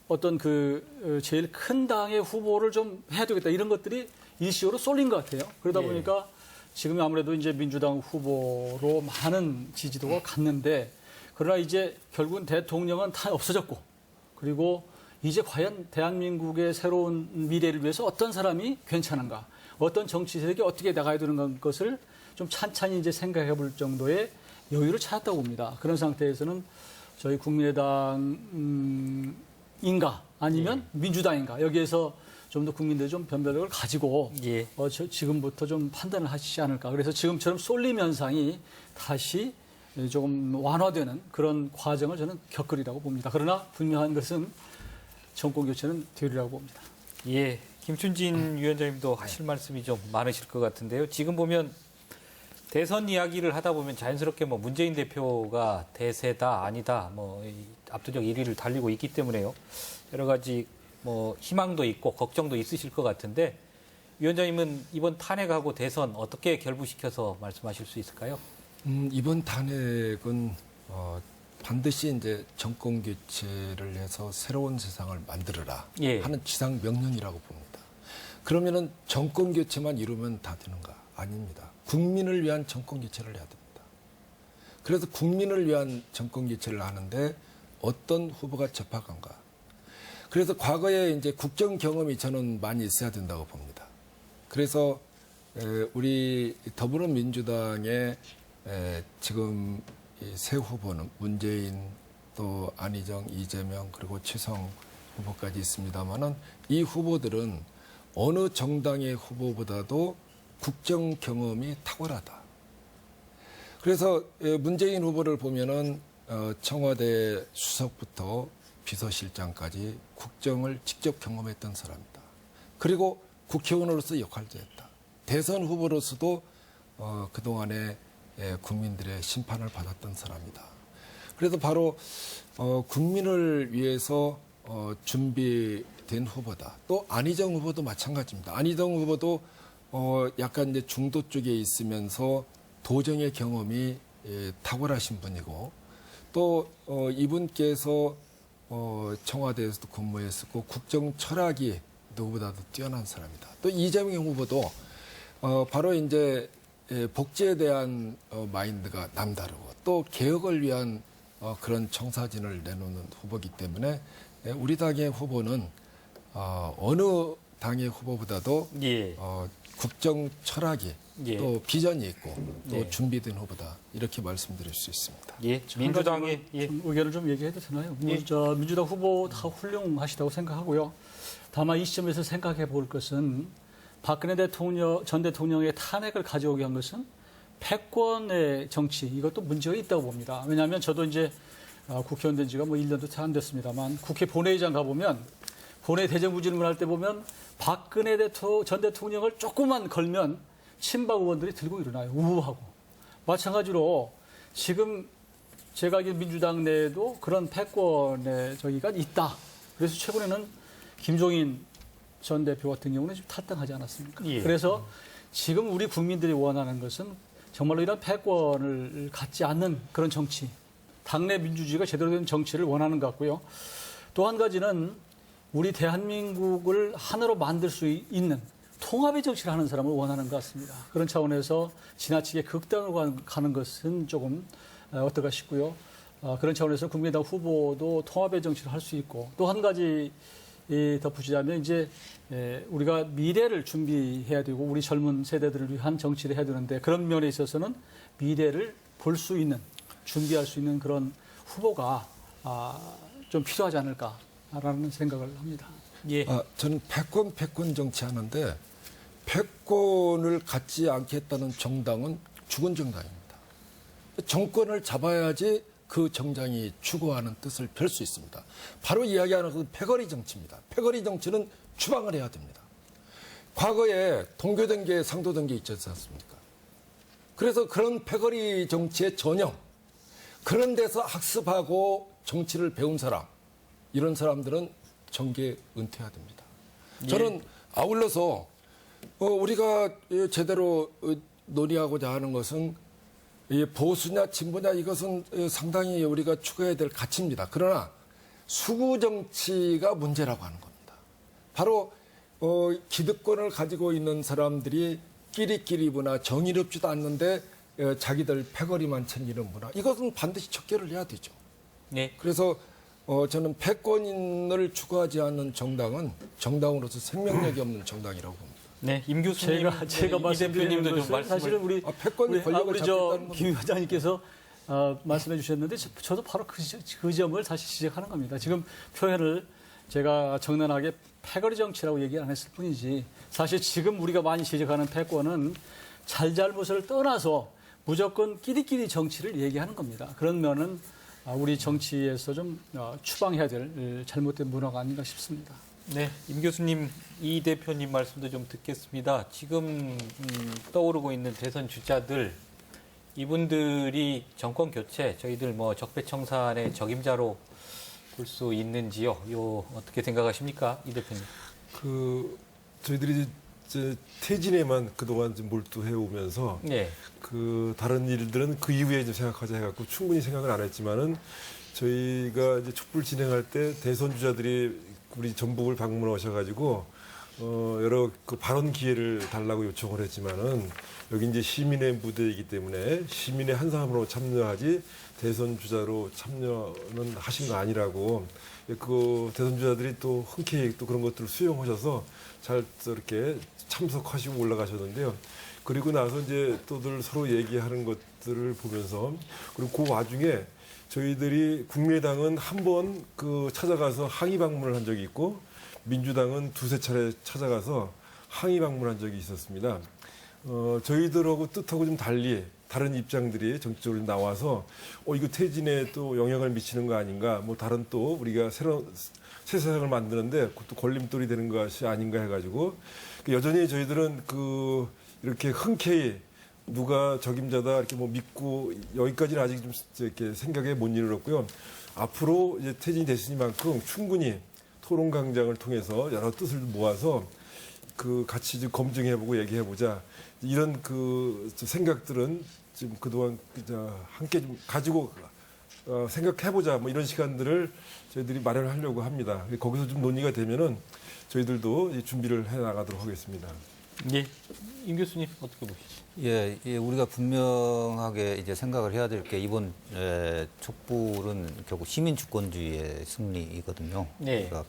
어떤 그 제일 큰 당의 후보를 좀 해야 되겠다, 이런 것들이 일시적으로 쏠린 것 같아요. 그러다 보니까 지금 아무래도 이제 민주당 후보로 많은 지지도가 갔는데, 그러나 이제 결국은 대통령은 다 없어졌고, 그리고 이제 과연 대한민국의 새로운 미래를 위해서 어떤 사람이 괜찮은가, 어떤 정치 세력이 어떻게 나가야 되는 것을 좀 찬찬히 이제 생각해 볼 정도의 여유를 찾았다고 봅니다. 그런 상태에서는 저희 국민의당인가 아니면 민주당인가, 여기에서 좀 더 국민들이 좀 변별력을 가지고 지금부터 좀 판단을 하시지 않을까. 그래서 지금처럼 쏠림 현상이 다시 조금 완화되는 그런 과정을 저는 겪으리라고 봅니다. 그러나 분명한 것은 정권 교체는 되리라고 봅니다. 예, 김춘진 위원장님도 하실 말씀이 좀 많으실 것 같은데요. 지금 보면 대선 이야기를 하다 보면 자연스럽게 뭐 문재인 대표가 대세다 아니다 뭐 압도적 1위를 달리고 있기 때문에요. 여러 가지 뭐 희망도 있고 걱정도 있으실 것 같은데, 위원장님은 이번 탄핵하고 대선 어떻게 결부시켜서 말씀하실 수 있을까요? 이번 탄핵은 반드시 이제 정권 교체를 해서 새로운 세상을 만들어라 하는 지상 명령이라고 봅니다. 그러면은 정권 교체만 이루면 다 되는가? 아닙니다. 국민을 위한 정권 교체를 해야 됩니다. 그래서 국민을 위한 정권 교체를 하는데 어떤 후보가 적합한가? 그래서 과거에 이제 국정 경험이 저는 많이 있어야 된다고 봅니다. 그래서 우리 더불어민주당의 지금 새 후보는 문재인, 또 안희정, 이재명, 그리고 최성 후보까지 있습니다만은 이 후보들은 어느 정당의 후보보다도 국정 경험이 탁월하다. 그래서 문재인 후보를 보면은 청와대 수석부터 비서실장까지 국정을 직접 경험했던 사람이다. 그리고 국회의원으로서 역할도 했다. 대선 후보로서도 그동안에 국민들의 심판을 받았던 사람이다. 그래서 바로 국민을 위해서 준비된 후보다. 또 안희정 후보도 마찬가지입니다. 안희정 후보도 약간 이제 중도 쪽에 있으면서 도정의 경험이 탁월하신 분이고, 또 이분께서 청와대에서도 근무했었고 국정 철학이 누구보다도 뛰어난 사람이다. 또 이재명 후보도 바로 이제 복지에 대한 마인드가 남다르고 또 개혁을 위한 그런 청사진을 내놓는 후보이기 때문에 우리 당의 후보는 어느 당의 후보보다도 국정 철학이 또 비전이 있고 또 준비된 후보다 이렇게 말씀드릴 수 있습니다. 민주당의 의견을 좀 얘기해도 되나요? 민주당 후보 다 훌륭하시다고 생각하고요. 다만 이 시점에서 생각해 볼 것은 박근혜 전 대통령의 탄핵을 가져오게 한 것은 패권의 정치, 이것도 문제가 있다고 봅니다. 왜냐하면 저도 이제 국회의원 된 지가 1년도 채 안 됐습니다만 국회 본회의장 가보면 본회의 대정부 질문할 때 보면 박근혜 전 대통령을 조금만 걸면 친박 의원들이 들고 일어나요. 우우하고. 마찬가지로 지금 제가 알기로 민주당 내에도 그런 패권의 저기가 있다. 그래서 최근에는 김종인 전 대표 같은 경우는 좀 탈당하지 않았습니까? 그래서 지금 우리 국민들이 원하는 것은 정말로 이런 패권을 갖지 않는 그런 정치, 당내 민주주의가 제대로 된 정치를 원하는 것 같고요. 또 한 가지는 우리 대한민국을 하나로 만들 수 있는 통합의 정치를 하는 사람을 원하는 것 같습니다. 그런 차원에서 지나치게 극단으로 가는 것은 조금 어떨까 싶고요. 그런 차원에서 국민의당 후보도 통합의 정치를 할 수 있고 또 한 가지 덧붙이자면 이제 우리가 미래를 준비해야 되고 우리 젊은 세대들을 위한 정치를 해야 되는데 그런 면에 있어서는 미래를 볼 수 있는 준비할 수 있는 그런 후보가 좀 필요하지 않을까라는 생각을 합니다. 저는 패권 정치하는데 패권을 갖지 않겠다는 정당은 죽은 정당입니다. 정권을 잡아야지 그 정당이 추구하는 뜻을 펼 수 있습니다. 바로 이야기하는 것은 패거리 정치입니다. 패거리 정치는 추방을 해야 됩니다. 과거에 동교동계, 상도동계 있지 않습니까? 그래서 그런 패거리 정치의 전형, 그런 데서 학습하고 정치를 배운 사람, 이런 사람들은 정계 은퇴해야 됩니다. 저는 아울러서 우리가 제대로 논의하고자 하는 것은 보수냐 진보냐 이것은 상당히 우리가 추구해야 될 가치입니다. 그러나 수구 정치가 문제라고 하는 겁니다. 바로 기득권을 가지고 있는 사람들이 끼리끼리 문화, 정의롭지도 않는데 자기들 패거리만 챙기는 문화, 이것은 반드시 척결을 해야 되죠. 그래서 저는 패권을 추구하지 않는 정당은 정당으로서 생명력이 없는 정당이라고 봅니다. 네, 임 교수님, 제가 이 대표님도 좀 말씀을. 사실은 우리 김 위원장님께서 말씀해 주셨는데 저도 바로 그 점을 다시 지적하는 겁니다. 지금 표현을 제가 정난하게 패거리 정치라고 얘기 안 했을 뿐이지 사실 지금 우리가 많이 지적하는 패권은 잘잘못을 떠나서 무조건 끼리끼리 정치를 얘기하는 겁니다. 그런 면은 우리 정치에서 좀 추방해야 될 잘못된 문화가 아닌가 싶습니다. 네, 임 교수님, 이 대표님 말씀도 좀 듣겠습니다. 지금 떠오르고 있는 대선 주자들, 이분들이 정권 교체, 저희들 뭐 적폐청산의 적임자로 볼 수 있는지요? 어떻게 생각하십니까, 이 대표님? 저희들이 이제 퇴진에만 그동안 좀 몰두해 오면서 다른 일들은 그 이후에 이제 생각하자 해갖고 충분히 생각을 안 했지만은 저희가 이제 촛불 진행할 때 대선 주자들이 우리 전북을 방문하셔가지고 여러 그 발언 기회를 달라고 요청을 했지만은 여기 이제 시민의 무대이기 때문에 시민의 한 사람으로 참여하지 대선 주자로 참여는 하신 거 아니라고 그 대선 주자들이 또 흔쾌히 또 그런 것들을 수용하셔서 잘 이렇게 참석하시고 올라가셨는데요. 그리고 나서 이제 또들 서로 얘기하는 것들을 보면서 그리고 그 와중에 저희들이 국민의당은 한 번 찾아가서 항의 방문을 한 적이 있고 민주당은 두세 차례 찾아가서 항의 방문한 적이 있었습니다. 저희들하고 뜻하고 좀 달리 다른 입장들이 정치적으로 나와서 이거 퇴진에 또 영향을 미치는 거 아닌가, 뭐 다른 또 우리가 새 세상을 만드는데 그것도 걸림돌이 되는 것이 아닌가 해가지고 여전히 저희들은 이렇게 흔쾌히 누가 적임자다 이렇게 뭐 믿고 여기까지는 아직 좀 이렇게 생각에 못 이르렀고요. 앞으로 이제 퇴진이 됐으니만큼 충분히 토론 강장을 통해서 여러 뜻을 모아서 같이 좀 검증해보고 얘기해보자. 이런 생각들은 지금 그동안 함께 좀 가지고 생각해보자. 뭐 이런 시간들을 저희들이 마련하려고 합니다. 거기서 좀 논의가 되면은 저희들도 준비를 해 나가도록 하겠습니다. 예, 임 교수님 어떻게 보시죠? 예, 우리가 분명하게 이제 생각을 해야 될 게 이번 촛불은 결국 시민 주권주의의 승리이거든요. 그러니까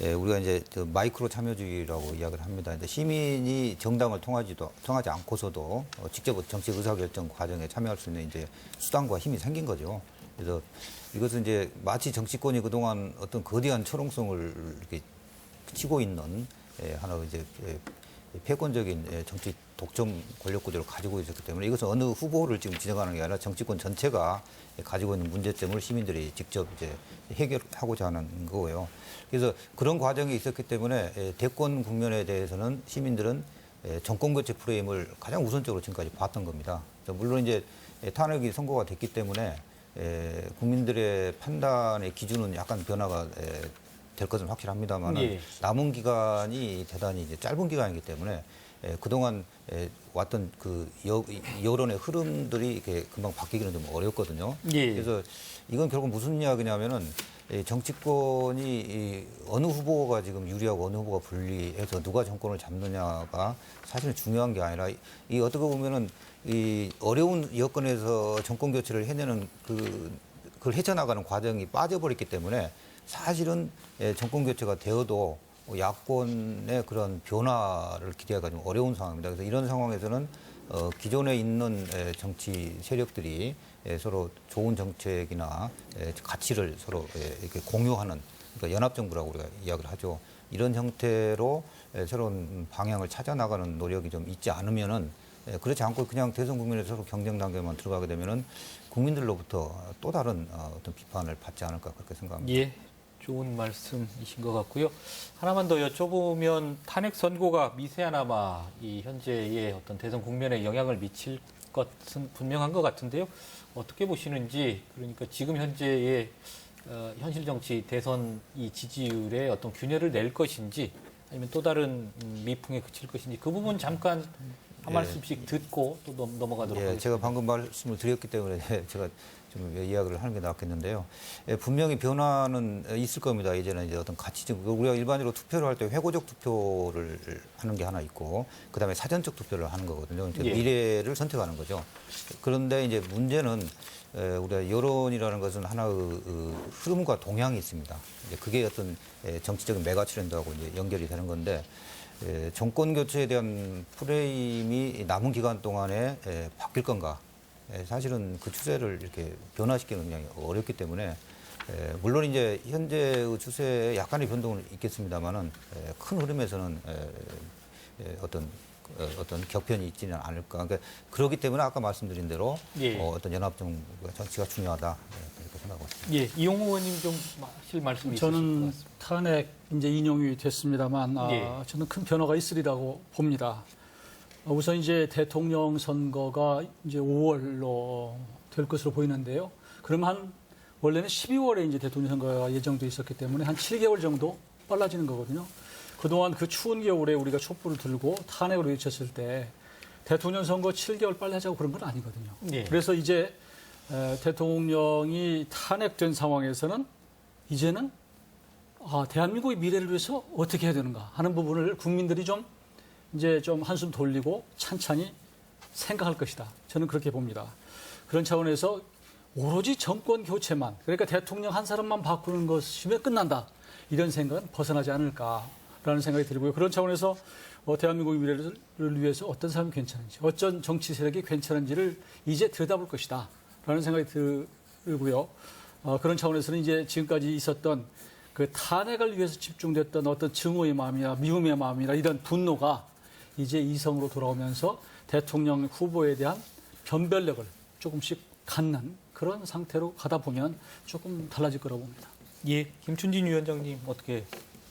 우리가 이제 마이크로 참여주의라고 이야기를 합니다. 근데 시민이 정당을 통하지 않고서도 직접 정치 의사결정 과정에 참여할 수 있는 이제 수단과 힘이 생긴 거죠. 그래서 이것은 이제 마치 정치권이 그동안 어떤 거대한 철옹성을 이렇게 치고 있는 하나 이제 패권적인 정치 독점 권력 구조를 가지고 있었기 때문에 이것은 어느 후보를 지금 지정하는 게 아니라 정치권 전체가 가지고 있는 문제점을 시민들이 직접 이제 해결하고자 하는 거고요. 그래서 그런 과정이 있었기 때문에 대권 국면에 대해서는 시민들은 정권 교체 프레임을 가장 우선적으로 지금까지 봤던 겁니다. 물론 이제 탄핵이 선고가 됐기 때문에 국민들의 판단의 기준은 약간 변화가 될 것은 확실합니다만 남은 기간이 대단히 이제 짧은 기간이기 때문에 그동안 왔던 그 여론의 흐름들이 이렇게 금방 바뀌기는 좀 어렵거든요. 그래서 이건 결국 무슨 이야기냐면은 정치권이 어느 후보가 지금 유리하고 어느 후보가 불리해서 누가 정권을 잡느냐가 사실은 중요한 게 아니라 이 어떻게 보면은 이 어려운 여건에서 정권 교체를 해내는 그걸 헤쳐나가는 과정이 빠져버렸기 때문에 사실은 정권 교체가 되어도 야권의 그런 변화를 기대하기가 좀 어려운 상황입니다. 그래서 이런 상황에서는 기존에 있는 정치 세력들이 서로 좋은 정책이나 가치를 서로 이렇게 공유하는 그러니까 연합정부라고 우리가 이야기를 하죠. 이런 형태로 새로운 방향을 찾아 나가는 노력이 좀 있지 않으면은 그렇지 않고 그냥 대선 국면에 서로 경쟁 단계만 들어가게 되면은 국민들로부터 또 다른 어떤 비판을 받지 않을까 그렇게 생각합니다. 예. 좋은 말씀이신 것 같고요. 하나만 더 여쭤보면 탄핵 선고가 미세하나마 이 현재의 어떤 대선 국면에 영향을 미칠 것은 분명한 것 같은데요. 어떻게 보시는지 그러니까 지금 현재의 현실 정치 대선 이 지지율에 어떤 균열을 낼 것인지 아니면 또 다른 미풍에 그칠 것인지 그 부분 잠깐 한 말씀씩 듣고 또 넘어가도록 하겠습니다. 제가 방금 말씀을 드렸기 때문에 제가 좀 이야기를 하는 게 낫겠는데요. 분명히 변화는 있을 겁니다. 이제는 이제 어떤 가치적 우리가 일반적으로 투표를 할 때 회고적 투표를 하는 게 하나 있고 그다음에 사전적 투표를 하는 거거든요. 그러니까 미래를 선택하는 거죠. 그런데 이제 문제는 우리가 여론이라는 것은 하나의 흐름과 동향이 있습니다. 이제 그게 어떤 정치적인 메가 트렌드하고 이제 연결이 되는 건데 정권 교체에 대한 프레임이 남은 기간 동안에 바뀔 건가? 사실은 그 추세를 이렇게 변화시키는 굉장히 어렵기 때문에 물론 이제 현재의 추세에 약간의 변동은 있겠습니다만은 큰 흐름에서는 어떤 격변이 있지는 않을까. 그러니까 그렇기 때문에 아까 말씀드린 대로 어떤 연합정부가 정치가 중요하다 이렇게 생각하고 있습니다. 이용호 의원님 좀 하실 말씀이 있으실 것 저는 같습니다. 탄핵 이제 인용이 됐습니다만 저는 큰 변화가 있으리라고 봅니다. 우선 이제 대통령 선거가 이제 5월로 될 것으로 보이는데요. 그러면 원래는 12월에 이제 대통령 선거가 예정돼 있었기 때문에 한 7개월 정도 빨라지는 거거든요. 그동안 그 추운 겨울에 우리가 촛불을 들고 탄핵을 외쳤을 때 대통령 선거 7개월 빨리 하자고 그런 건 아니거든요. 그래서 이제 대통령이 탄핵된 상황에서는 이제는 대한민국의 미래를 위해서 어떻게 해야 되는가 하는 부분을 국민들이 좀 한숨 돌리고 찬찬히 생각할 것이다. 저는 그렇게 봅니다. 그런 차원에서 오로지 정권 교체만, 그러니까 대통령 한 사람만 바꾸는 것이면 끝난다. 이런 생각은 벗어나지 않을까라는 생각이 들고요. 그런 차원에서 대한민국의 미래를 위해서 어떤 사람이 괜찮은지, 어떤 정치 세력이 괜찮은지를 이제 들여다볼 것이다. 라는 생각이 들고요. 그런 차원에서는 이제 지금까지 있었던 그 탄핵을 위해서 집중됐던 어떤 증오의 마음이나 미움의 마음이나 이런 분노가 이제 이성으로 돌아오면서 대통령 후보에 대한 변별력을 조금씩 갖는 그런 상태로 가다 보면 조금 달라질 거라고 봅니다. 김춘진 위원장님 어떻게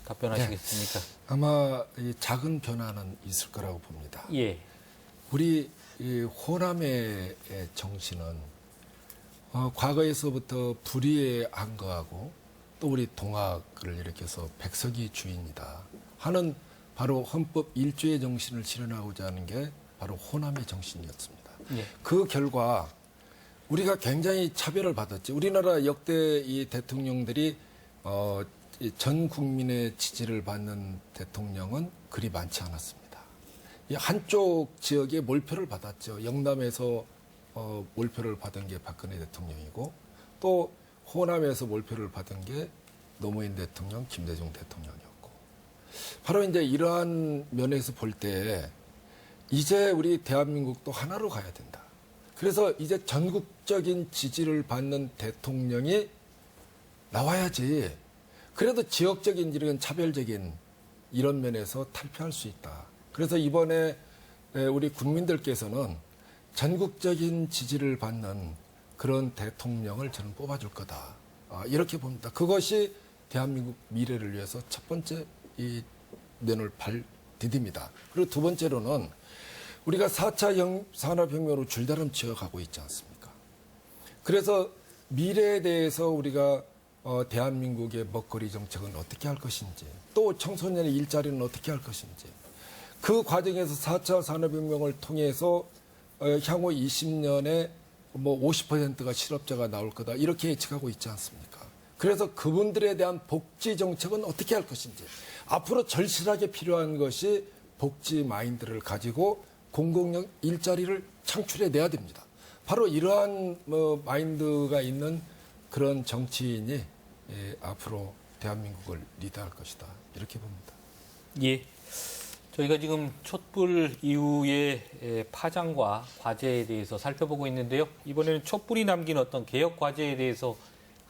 답변하시겠습니까? 아마 작은 변화는 있을 거라고 봅니다. 우리 호남의 정신은 과거에서부터 불의에 안거하고 또 우리 동학을 일으켜서 백석이 주인이다 하는 바로 헌법 1조의 정신을 실현하고자 하는 게 바로 호남의 정신이었습니다. 그 결과 우리가 굉장히 차별을 받았지. 우리나라 역대 이 대통령들이 전 국민의 지지를 받는 대통령은 그리 많지 않았습니다. 한쪽 지역에 몰표를 받았죠. 영남에서 몰표를 받은 게 박근혜 대통령이고 또 호남에서 몰표를 받은 게 노무현 대통령, 김대중 대통령이었고 바로 이제 이러한 면에서 볼 때 이제 우리 대한민국도 하나로 가야 된다. 그래서 이제 전국적인 지지를 받는 대통령이 나와야지. 그래도 지역적인 이런 차별적인 이런 면에서 탈피할 수 있다. 그래서 이번에 우리 국민들께서는 전국적인 지지를 받는 그런 대통령을 저는 뽑아줄 거다. 이렇게 봅니다. 그것이 대한민국 미래를 위해서 첫 번째 이 내놓을 발디딤이다. 그리고 두 번째로는 우리가 4차 산업혁명으로 줄다름 치어가고 있지 않습니까? 그래서 미래에 대해서 우리가 대한민국의 먹거리 정책은 어떻게 할 것인지, 또 청소년의 일자리는 어떻게 할 것인지, 그 과정에서 4차 산업혁명을 통해서 향후 20년에 뭐 50%가 실업자가 나올 거다, 이렇게 예측하고 있지 않습니까? 그래서 그분들에 대한 복지 정책은 어떻게 할 것인지, 앞으로 절실하게 필요한 것이 복지 마인드를 가지고 공공력 일자리를 창출해내야 됩니다. 바로 이러한 마인드가 있는 그런 정치인이 앞으로 대한민국을 리드할 것이다. 이렇게 봅니다. 예. 저희가 지금 촛불 이후의 파장과 과제에 대해서 살펴보고 있는데요. 이번에는 촛불이 남긴 어떤 개혁 과제에 대해서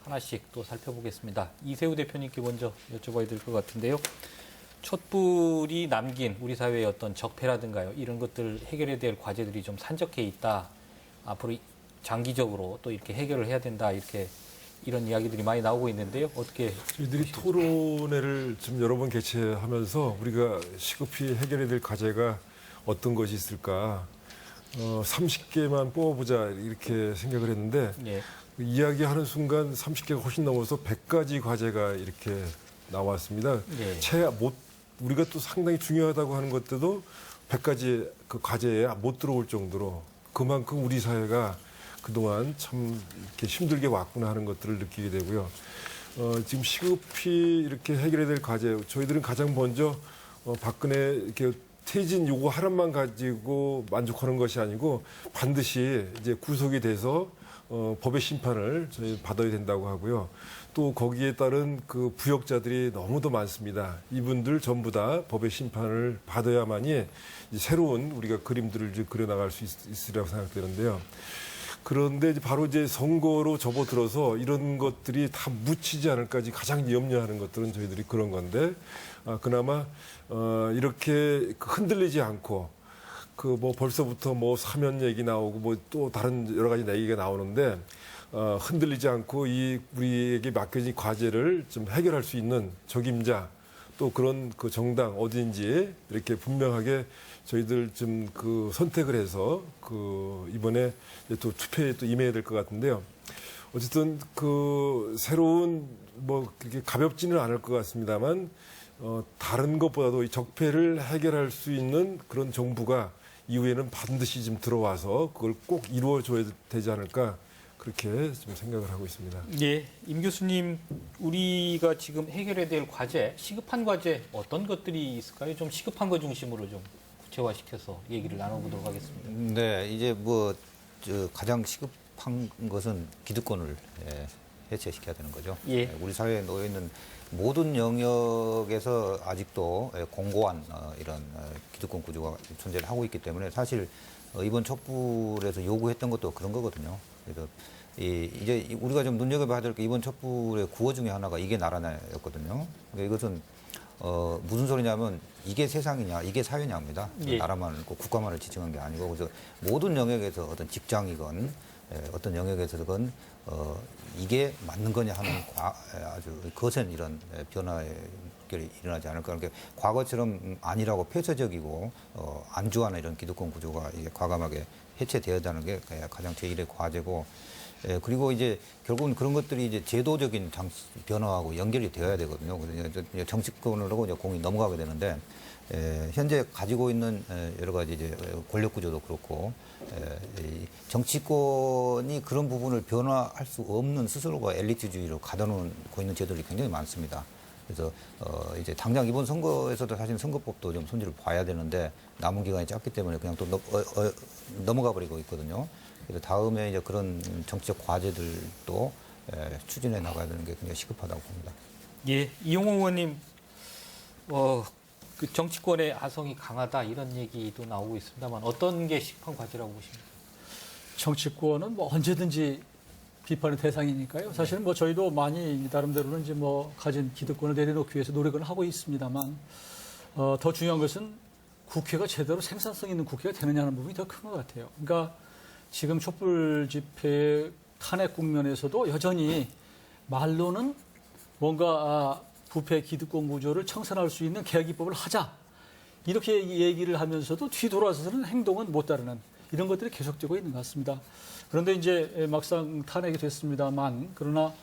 하나씩 또 살펴보겠습니다. 이세우 대표님께 먼저 여쭤봐야 될 것 같은데요. 촛불이 남긴 우리 사회의 어떤 적폐라든가요, 이런 것들 해결해야 될 과제들이 좀 산적해 있다. 앞으로 장기적으로 또 이렇게 해결을 해야 된다. 이런 이야기들이 많이 나오고 있는데요. 어떻게 저희들이 토론회를 좀 여러 번 개최하면서 우리가 시급히 해결해야 될 과제가 어떤 것이 있을까 30개만 뽑아보자 이렇게 생각을 했는데 예. 이야기하는 순간 30개가 훨씬 넘어서 100가지 과제가 이렇게 나왔습니다. 예. 우리가 또 상당히 중요하다고 하는 것들도 100가지 그 과제에 못 들어올 정도로 그만큼 우리 사회가 그동안 참 이렇게 힘들게 왔구나 하는 것들을 느끼게 되고요. 지금 시급히 이렇게 해결해야 될 과제, 저희들은 가장 먼저 박근혜 이렇게 퇴진 요구 하나만 가지고 만족하는 것이 아니고 반드시 이제 구속이 돼서 법의 심판을 저희 받아야 된다고 하고요. 또 거기에 따른 그 부역자들이 너무도 많습니다. 이분들 전부 다 법의 심판을 받아야만이 이제 새로운 우리가 그림들을 이제 그려나갈 수 있으리라고 생각되는데요. 그런데 이제 바로 이제 선거로 접어들어서 이런 것들이 다 묻히지 않을까 가장 염려하는 것들은 저희들이 그런 건데 그나마 이렇게 흔들리지 않고 그 뭐 벌써부터 뭐 사면 얘기 나오고 뭐 또 다른 여러 가지 얘기가 나오는데 흔들리지 않고 우리에게 맡겨진 과제를 좀 해결할 수 있는 적임자 또 그런 그 정당 어딘지 이렇게 분명하게 저희들 좀 그 선택을 해서 그 이번에 또 투표에 또 임해야 될 것 같은데요. 어쨌든 그 새로운 뭐 그렇게 가볍지는 않을 것 같습니다만 다른 것보다도 이 적폐를 해결할 수 있는 그런 정부가 이후에는 반드시 좀 들어와서 그걸 꼭 이루어줘야 되지 않을까 그렇게 좀 생각을 하고 있습니다. 예, 임 교수님, 우리가 지금 해결해야 될 과제, 시급한 과제 어떤 것들이 있을까요? 좀 시급한 것 중심으로 좀 구체화시켜서 얘기를 나눠보도록 하겠습니다. 네, 이제 가장 시급한 것은 기득권을 해체시켜야 되는 거죠. 예. 우리 사회에 놓여 있는 모든 영역에서 아직도 공고한 이런 기득권 구조가 존재를 하고 있기 때문에 사실 이번 촛불에서 요구했던 것도 그런 거거든요. 그래서 이제 우리가 좀 눈여겨봐야 될 게 이번 촛불의 구호 중에 하나가 이게 나라냐였거든요. 그러니까 이것은 무슨 소리냐면 이게 세상이냐, 이게 사회냐입니다. 예. 나라만, 국가만을 지칭한 게 아니고 그래서 모든 영역에서 어떤 직장이건 어떤 영역에서건 이게 맞는 거냐 하는 아주 거센 이런 변화의 일어나지 않을까. 그러니까 과거처럼 아니라고 폐쇄적이고 안주하는 이런 기득권 구조가 이게 과감하게 해체되어야 하는 게 가장 제1의 과제고, 그리고 이제 결국은 그런 것들이 이제 제도적인 변화하고 연결이 되어야 되거든요. 그래서 정치권으로 이제 공이 넘어가게 되는데, 현재 가지고 있는 여러 가지 이제 권력 구조도 그렇고, 정치권이 그런 부분을 변화할 수 없는 스스로가 엘리트주의로 가둬놓고 있는 제도들이 굉장히 많습니다. 그래서 이제 당장 이번 선거에서도 사실 선거법도 좀 손질을 봐야 되는데 남은 기간이 짧기 때문에 그냥 또 넘어가 버리고 있거든요. 그래서 다음에 이제 그런 정치적 과제들도 추진해 나가야 되는 게 굉장히 시급하다고 봅니다. 예, 이용호 의원님, 그 정치권의 아성이 강하다 이런 얘기도 나오고 있습니다만 어떤 게 시급한 과제라고 보십니까? 정치권은 뭐 언제든지 비판의 대상이니까요. 사실은 뭐 저희도 많이 나름대로는 이제 뭐 가진 기득권을 내려놓기 위해서 노력을 하고 있습니다만 더 중요한 것은 국회가 제대로 생산성 있는 국회가 되느냐는 부분이 더 큰 것 같아요. 그러니까 지금 촛불 집회 탄핵 국면에서도 여전히 말로는 뭔가 부패 기득권 구조를 청산할 수 있는 개혁입법을 하자 이렇게 얘기를 하면서도 뒤돌아서서는 행동은 못 따르는 이런 것들이 계속되고 있는 것 같습니다. 그런데 이제 막상 탄핵이 됐습니다만 그러나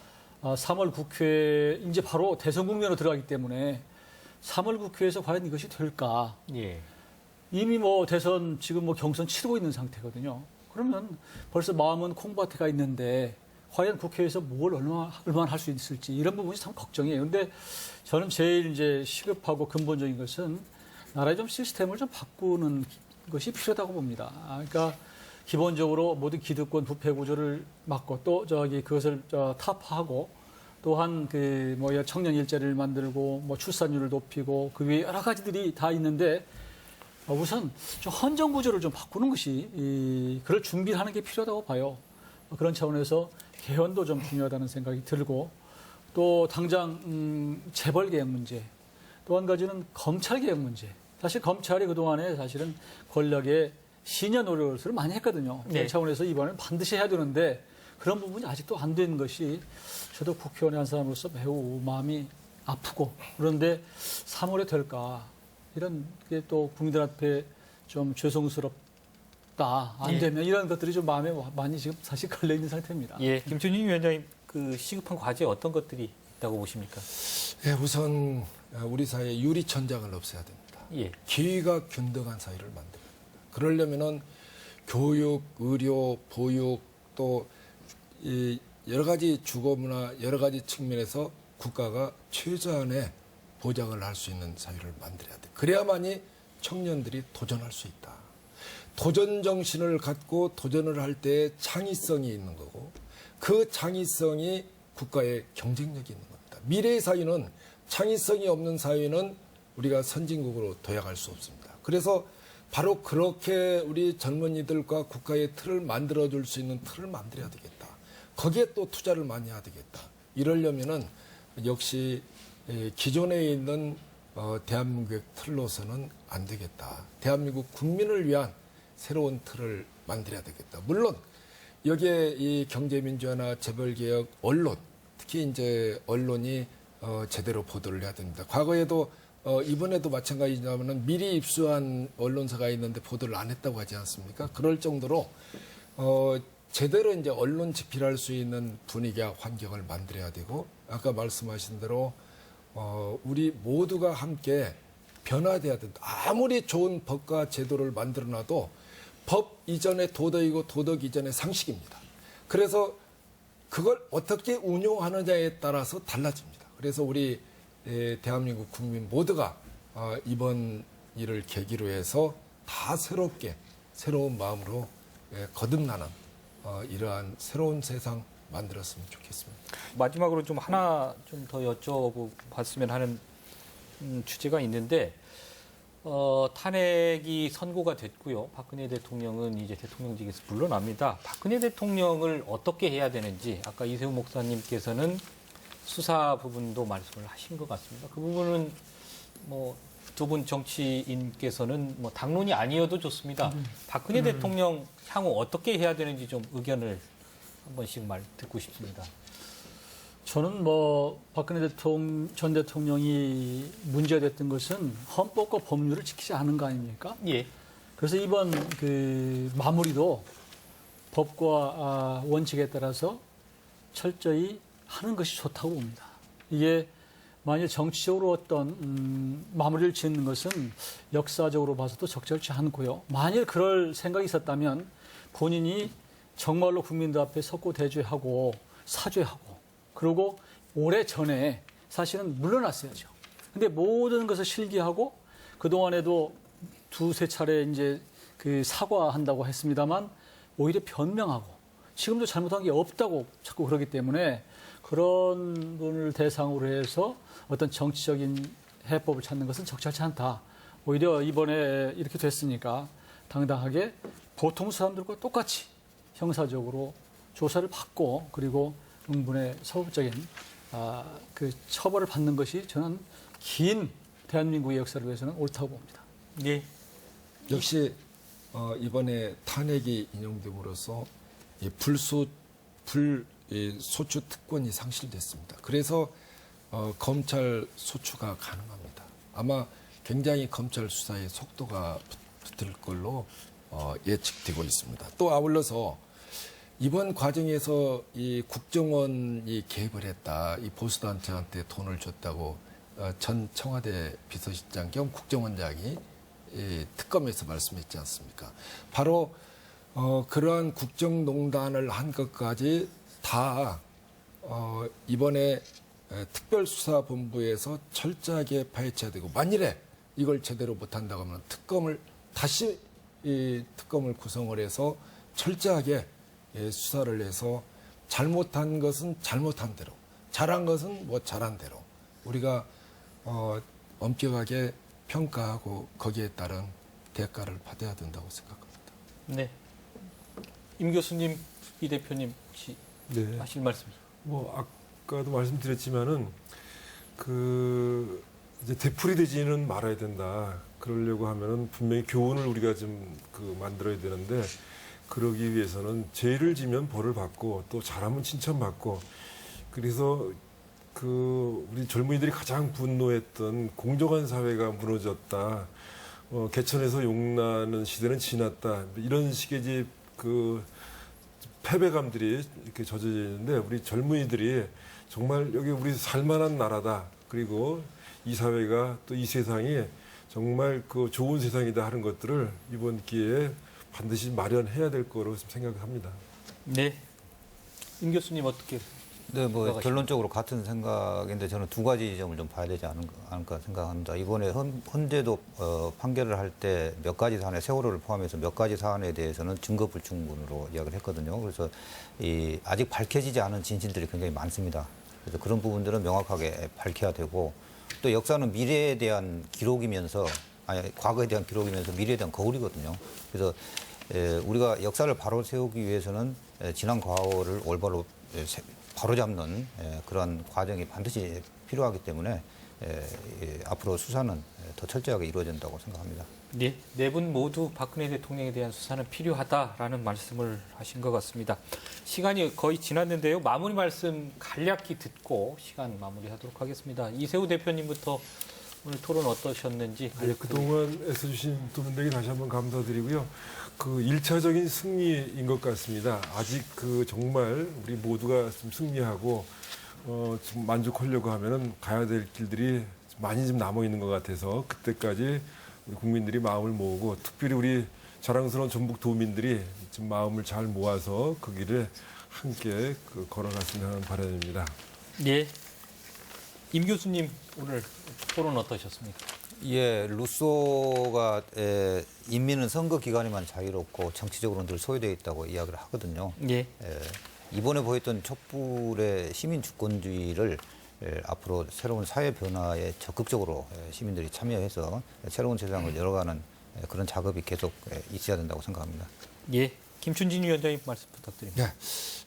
3월 국회 이제 바로 대선 국면으로 들어가기 때문에 3월 국회에서 과연 이것이 될까? 예. 이미 뭐 대선 지금 뭐 경선 치르고 있는 상태거든요. 그러면 벌써 마음은 콩밭에가 있는데 과연 국회에서 뭘 얼마나 할 수 있을지 이런 부분이 참 걱정이에요. 그런데 저는 제일 이제 시급하고 근본적인 것은 나라의 좀 시스템을 좀 바꾸는 것이 필요하다고 봅니다. 그러니까 기본적으로 모든 기득권 부패 구조를 막고 또 그것을 타파하고 또한 청년 일자리를 만들고 뭐 출산율을 높이고 그 외에 여러 가지들이 다 있는데 우선 좀 헌정 구조를 좀 바꾸는 것이 그걸 준비하는 게 필요하다고 봐요. 그런 차원에서 개헌도 좀 중요하다는 생각이 들고 또 당장 재벌 개혁 문제 또 한 가지는 검찰 개혁 문제. 사실 검찰이 그동안에 사실은 권력의 신여 노릇을 많이 했거든요. 네. 그 차원에서 이번에는 반드시 해야 되는데 그런 부분이 아직도 안 되는 것이 저도 국회의원의 한 사람으로서 매우 마음이 아프고 그런데 3월에 될까 이런 게 또 국민들 앞에 좀 죄송스럽다 안 되면 이런 것들이 좀 마음에 많이 지금 사실 걸려 있는 상태입니다. 예, 김춘희 위원장님 그 시급한 과제 어떤 것들이 있다고 보십니까? 예, 우선 우리 사회에 유리천장을 없애야 됩니다. 예. 기회가 균등한 사회를 만들어야 됩니다. 그러려면은 교육, 의료, 보육 또 여러 가지 주거문화 여러 가지 측면에서 국가가 최소한의 보장을 할 수 있는 사회를 만들어야 돼. 그래야만이 청년들이 도전할 수 있다. 도전 정신을 갖고 도전을 할 때 창의성이 있는 거고 그 창의성이 국가의 경쟁력이 있는 겁니다. 미래의 사회는 창의성이 없는 사회는 우리가 선진국으로 도약할 수 없습니다. 그래서 바로 그렇게 우리 젊은이들과 국가의 틀을 만들어줄 수 있는 틀을 만들어야 되겠다. 거기에 또 투자를 많이 해야 되겠다. 이러려면은 역시 기존에 있는 대한민국의 틀로서는 안 되겠다. 대한민국 국민을 위한 새로운 틀을 만들어야 되겠다. 물론 여기에 이 경제민주화나 재벌개혁, 언론, 특히 이제 언론이 제대로 보도를 해야 됩니다. 과거에도 이번에도 마찬가지지만 미리 입수한 언론사가 있는데 보도를 안 했다고 하지 않습니까? 그럴 정도로 제대로 이제 언론 집필할 수 있는 분위기와 환경을 만들어야 되고 아까 말씀하신 대로 우리 모두가 함께 변화돼야 된다. 아무리 좋은 법과 제도를 만들어놔도 법 이전의 도덕이고 도덕 이전의 상식입니다. 그래서 그걸 어떻게 운용하느냐에 따라서 달라집니다. 그래서 우리 대한민국 국민 모두가 이번 일을 계기로 해서 다 새롭게 새로운 마음으로 거듭나는 이러한 새로운 세상 만들었으면 좋겠습니다. 마지막으로 좀 하나 좀 더 여쭤봤으면 하는 주제가 있는데 탄핵이 선고가 됐고요. 박근혜 대통령은 이제 대통령직에서 물러납니다. 박근혜 대통령을 어떻게 해야 되는지 아까 이세훈 목사님께서는 수사 부분도 말씀을 하신 것 같습니다. 그 부분은 뭐 두 분 정치인께서는 뭐 당론이 아니어도 좋습니다. 박근혜 대통령 향후 어떻게 해야 되는지 좀 의견을 한 번씩 말 듣고 싶습니다. 저는 뭐 박근혜 전 대통령이 문제가 됐던 것은 헌법과 법률을 지키지 않은 거 아닙니까? 예. 그래서 이번 그 마무리도 법과 원칙에 따라서 철저히 하는 것이 좋다고 봅니다. 이게 만일 정치적으로 어떤 마무리를 짓는 것은 역사적으로 봐서도 적절치 않고요. 만일 그럴 생각이 있었다면 본인이 정말로 국민들 앞에 섰고 대죄하고 사죄하고 그리고 오래전에 사실은 물러났어야죠. 근데 모든 것을 실기하고 그동안에도 두세 차례 이제 그 사과한다고 했습니다만 오히려 변명하고 지금도 잘못한 게 없다고 자꾸 그러기 때문에 그런 분을 대상으로 해서 어떤 정치적인 해법을 찾는 것은 적절치 않다. 오히려 이번에 이렇게 됐으니까 당당하게 보통 사람들과 똑같이 형사적으로 조사를 받고 그리고 응분의 서법적인 그 처벌을 받는 것이 저는 긴 대한민국의 역사를 위해서는 옳다고 봅니다. 예. 역시 이번에 탄핵이 인용됨으로써 불소추 특권이 상실됐습니다. 그래서 검찰 소추가 가능합니다. 아마 굉장히 검찰 수사의 속도가 붙을 걸로 예측되고 있습니다. 또 아울러서 이번 과정에서 이 국정원이 개입을 했다, 이 보수단체한테 돈을 줬다고 전 청와대 비서실장 겸 국정원장이 특검에서 말씀했지 않습니까? 바로 그러한 국정농단을 한 것까지 다 이번에 특별수사본부에서 철저하게 파헤쳐야 되고, 만일에 이걸 제대로 못한다고 하면 다시 특검을 구성을 해서 철저하게 수사를 해서 잘못한 것은 잘못한 대로, 잘한 것은 뭐 잘한 대로 우리가 엄격하게 평가하고 거기에 따른 대가를 받아야 된다고 생각합니다. 네. 임 교수님, 이 대표님 혹시 하실 말씀? 뭐 아까도 말씀드렸지만은 이제 되풀이되지는 말아야 된다. 그러려고 하면은 분명히 교훈을 우리가 좀 만들어야 되는데, 그러기 위해서는 죄를 지면 벌을 받고 또 잘하면 칭찬받고, 그래서 우리 젊은이들이 가장 분노했던 공정한 사회가 무너졌다. 개천에서 용나는 시대는 지났다. 이런 식의 이제 패배감들이 이렇게 젖어져 있는데, 우리 젊은이들이 정말 여기 우리 살만한 나라다. 그리고 이 사회가 또 이 세상이 정말 좋은 세상이다 하는 것들을 이번 기회에 반드시 마련해야 될 거로 생각합니다. 네. 임 교수님 어떻게? 네, 뭐 결론적으로 같은 생각인데 저는 두 가지 점을 좀 봐야 되지 않을까 생각합니다. 이번에 헌재도 판결을 할 때 몇 가지 사안에, 세월호를 포함해서 몇 가지 사안에 대해서는 증거 불충분으로 이야기를 했거든요. 그래서 아직 밝혀지지 않은 진실들이 굉장히 많습니다. 그래서 그런 부분들은 명확하게 밝혀야 되고, 또 역사는 미래에 대한 기록이면서, 과거에 대한 기록이면서 미래에 대한 거울이거든요. 그래서 우리가 역사를 바로 세우기 위해서는 지난 과거를 올바로 바로잡는 그런 과정이 반드시 필요하기 때문에 앞으로 수사는 더 철저하게 이루어진다고 생각합니다. 네, 네 분 모두 박근혜 대통령에 대한 수사는 필요하다라는 말씀을 하신 것 같습니다. 시간이 거의 지났는데요. 마무리 말씀 간략히 듣고 시간 마무리하도록 하겠습니다. 이세우 대표님부터 오늘 토론 어떠셨는지. 네, 그동안 애써주신 분들에게 다시 한번 감사드리고요. 1차적인 승리인 것 같습니다. 아직 정말 우리 모두가 좀 승리하고 좀 만족하려고 하면은 가야 될 길들이 많이 좀 남아 있는 것 같아서, 그때까지 우리 국민들이 마음을 모으고, 특별히 우리 자랑스러운 전북 도민들이 좀 마음을 잘 모아서 그 길에 함께 걸어갔으면 하는 바람입니다. 예. 임 교수님 오늘 토론 어떠셨습니까? 예, 루소가 인민은 선거 기간에만 자유롭고 정치적으로는 늘 소외되어 있다고 이야기를 하거든요. 예. 이번에 보였던 촛불의 시민 주권주의를 앞으로 새로운 사회 변화에 적극적으로 시민들이 참여해서 새로운 세상을 열어가는 그런 작업이 계속 있어야 된다고 생각합니다. 예, 김춘진 위원장님 말씀 부탁드립니다.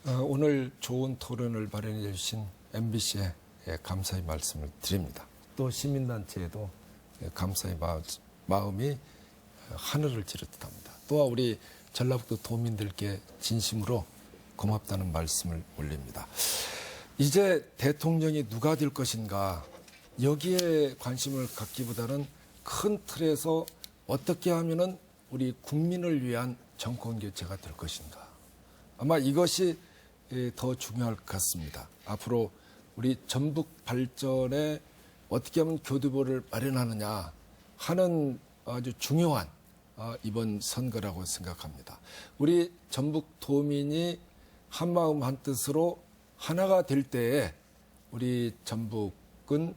네, 오늘 좋은 토론을 마련해 주신 MBC에 감사의 말씀을 드립니다. 또 시민단체에도 감사의 마음이 하늘을 찌를 듯합니다. 또한 우리 전라북도 도민들께 진심으로 고맙다는 말씀을 올립니다. 이제 대통령이 누가 될 것인가, 여기에 관심을 갖기보다는 큰 틀에서 어떻게 하면은 우리 국민을 위한 정권 교체가 될 것인가, 아마 이것이 더 중요할 것 같습니다. 앞으로 우리 전북 발전에 어떻게 하면 교두보를 마련하느냐 하는 아주 중요한 이번 선거라고 생각합니다. 우리 전북 도민이 한마음 한뜻으로 하나가 될 때에 우리 전북은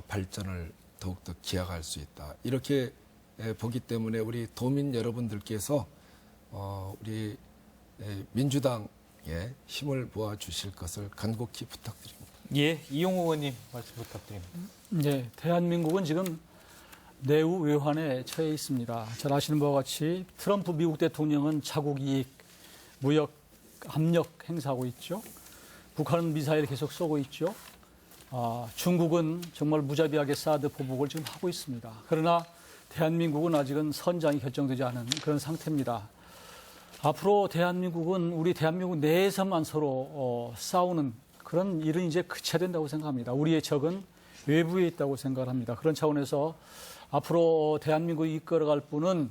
발전을 더욱더 기약할 수 있다. 이렇게 보기 때문에 우리 도민 여러분들께서 우리 민주당에 힘을 모아주실 것을 간곡히 부탁드립니다. 예, 이용호 의원님 말씀 부탁드립니다. 네, 대한민국은 지금 내우 외환에 처해 있습니다. 잘 아시는 바와 같이 트럼프 미국 대통령은 자국 이익, 무역 압력 행사하고 있죠. 북한은 미사일을 계속 쏘고 있죠. 중국은 정말 무자비하게 사드 보복을 지금 하고 있습니다. 그러나 대한민국은 아직은 선장이 결정되지 않은 그런 상태입니다. 앞으로 대한민국은 우리 대한민국 내에서만 서로 싸우는 그런 일은 이제 그쳐야 된다고 생각합니다. 우리의 적은 외부에 있다고 생각을 합니다. 그런 차원에서 앞으로 대한민국을 이끌어갈 분은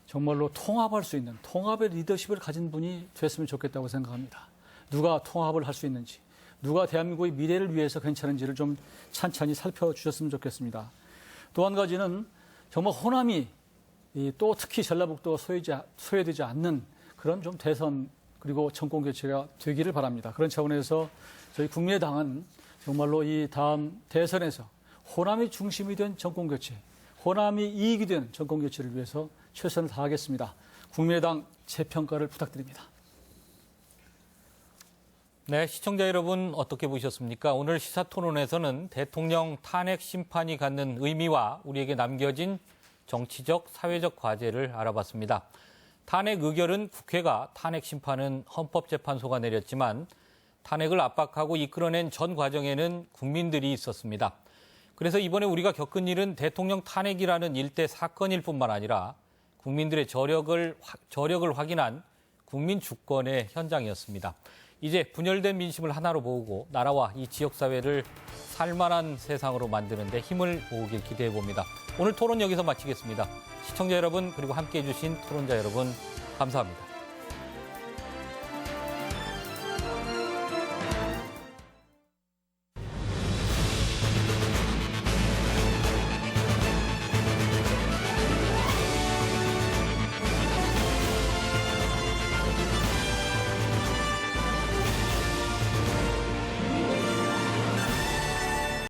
정말로 통합할 수 있는 통합의 리더십을 가진 분이 됐으면 좋겠다고 생각합니다. 누가 통합을 할 수 있는지, 누가 대한민국의 미래를 위해서 괜찮은지를 좀 찬찬히 살펴주셨으면 좋겠습니다. 또 한 가지는 정말 호남이 또 특히 전라북도 소외되지 않는 그런 좀 대선 그리고 정권 교체가 되기를 바랍니다. 그런 차원에서 저희 국민의당은 정말로 이 다음 대선에서 호남이 중심이 된 정권 교체, 호남이 이익이 된 정권 교체를 위해서 최선을 다하겠습니다. 국민의당 재평가를 부탁드립니다. 네, 시청자 여러분 어떻게 보셨습니까? 오늘 시사토론에서는 대통령 탄핵 심판이 갖는 의미와 우리에게 남겨진 정치적, 사회적 과제를 알아봤습니다. 탄핵 의결은 국회가, 탄핵 심판은 헌법재판소가 내렸지만 탄핵을 압박하고 이끌어낸 전 과정에는 국민들이 있었습니다. 그래서 이번에 우리가 겪은 일은 대통령 탄핵이라는 일대 사건일 뿐만 아니라 국민들의 저력을 확인한 국민 주권의 현장이었습니다. 이제 분열된 민심을 하나로 모으고 나라와 이 지역사회를 살만한 세상으로 만드는 데 힘을 모으길 기대해 봅니다. 오늘 토론 여기서 마치겠습니다. 시청자 여러분 그리고 함께해 주신 토론자 여러분 감사합니다.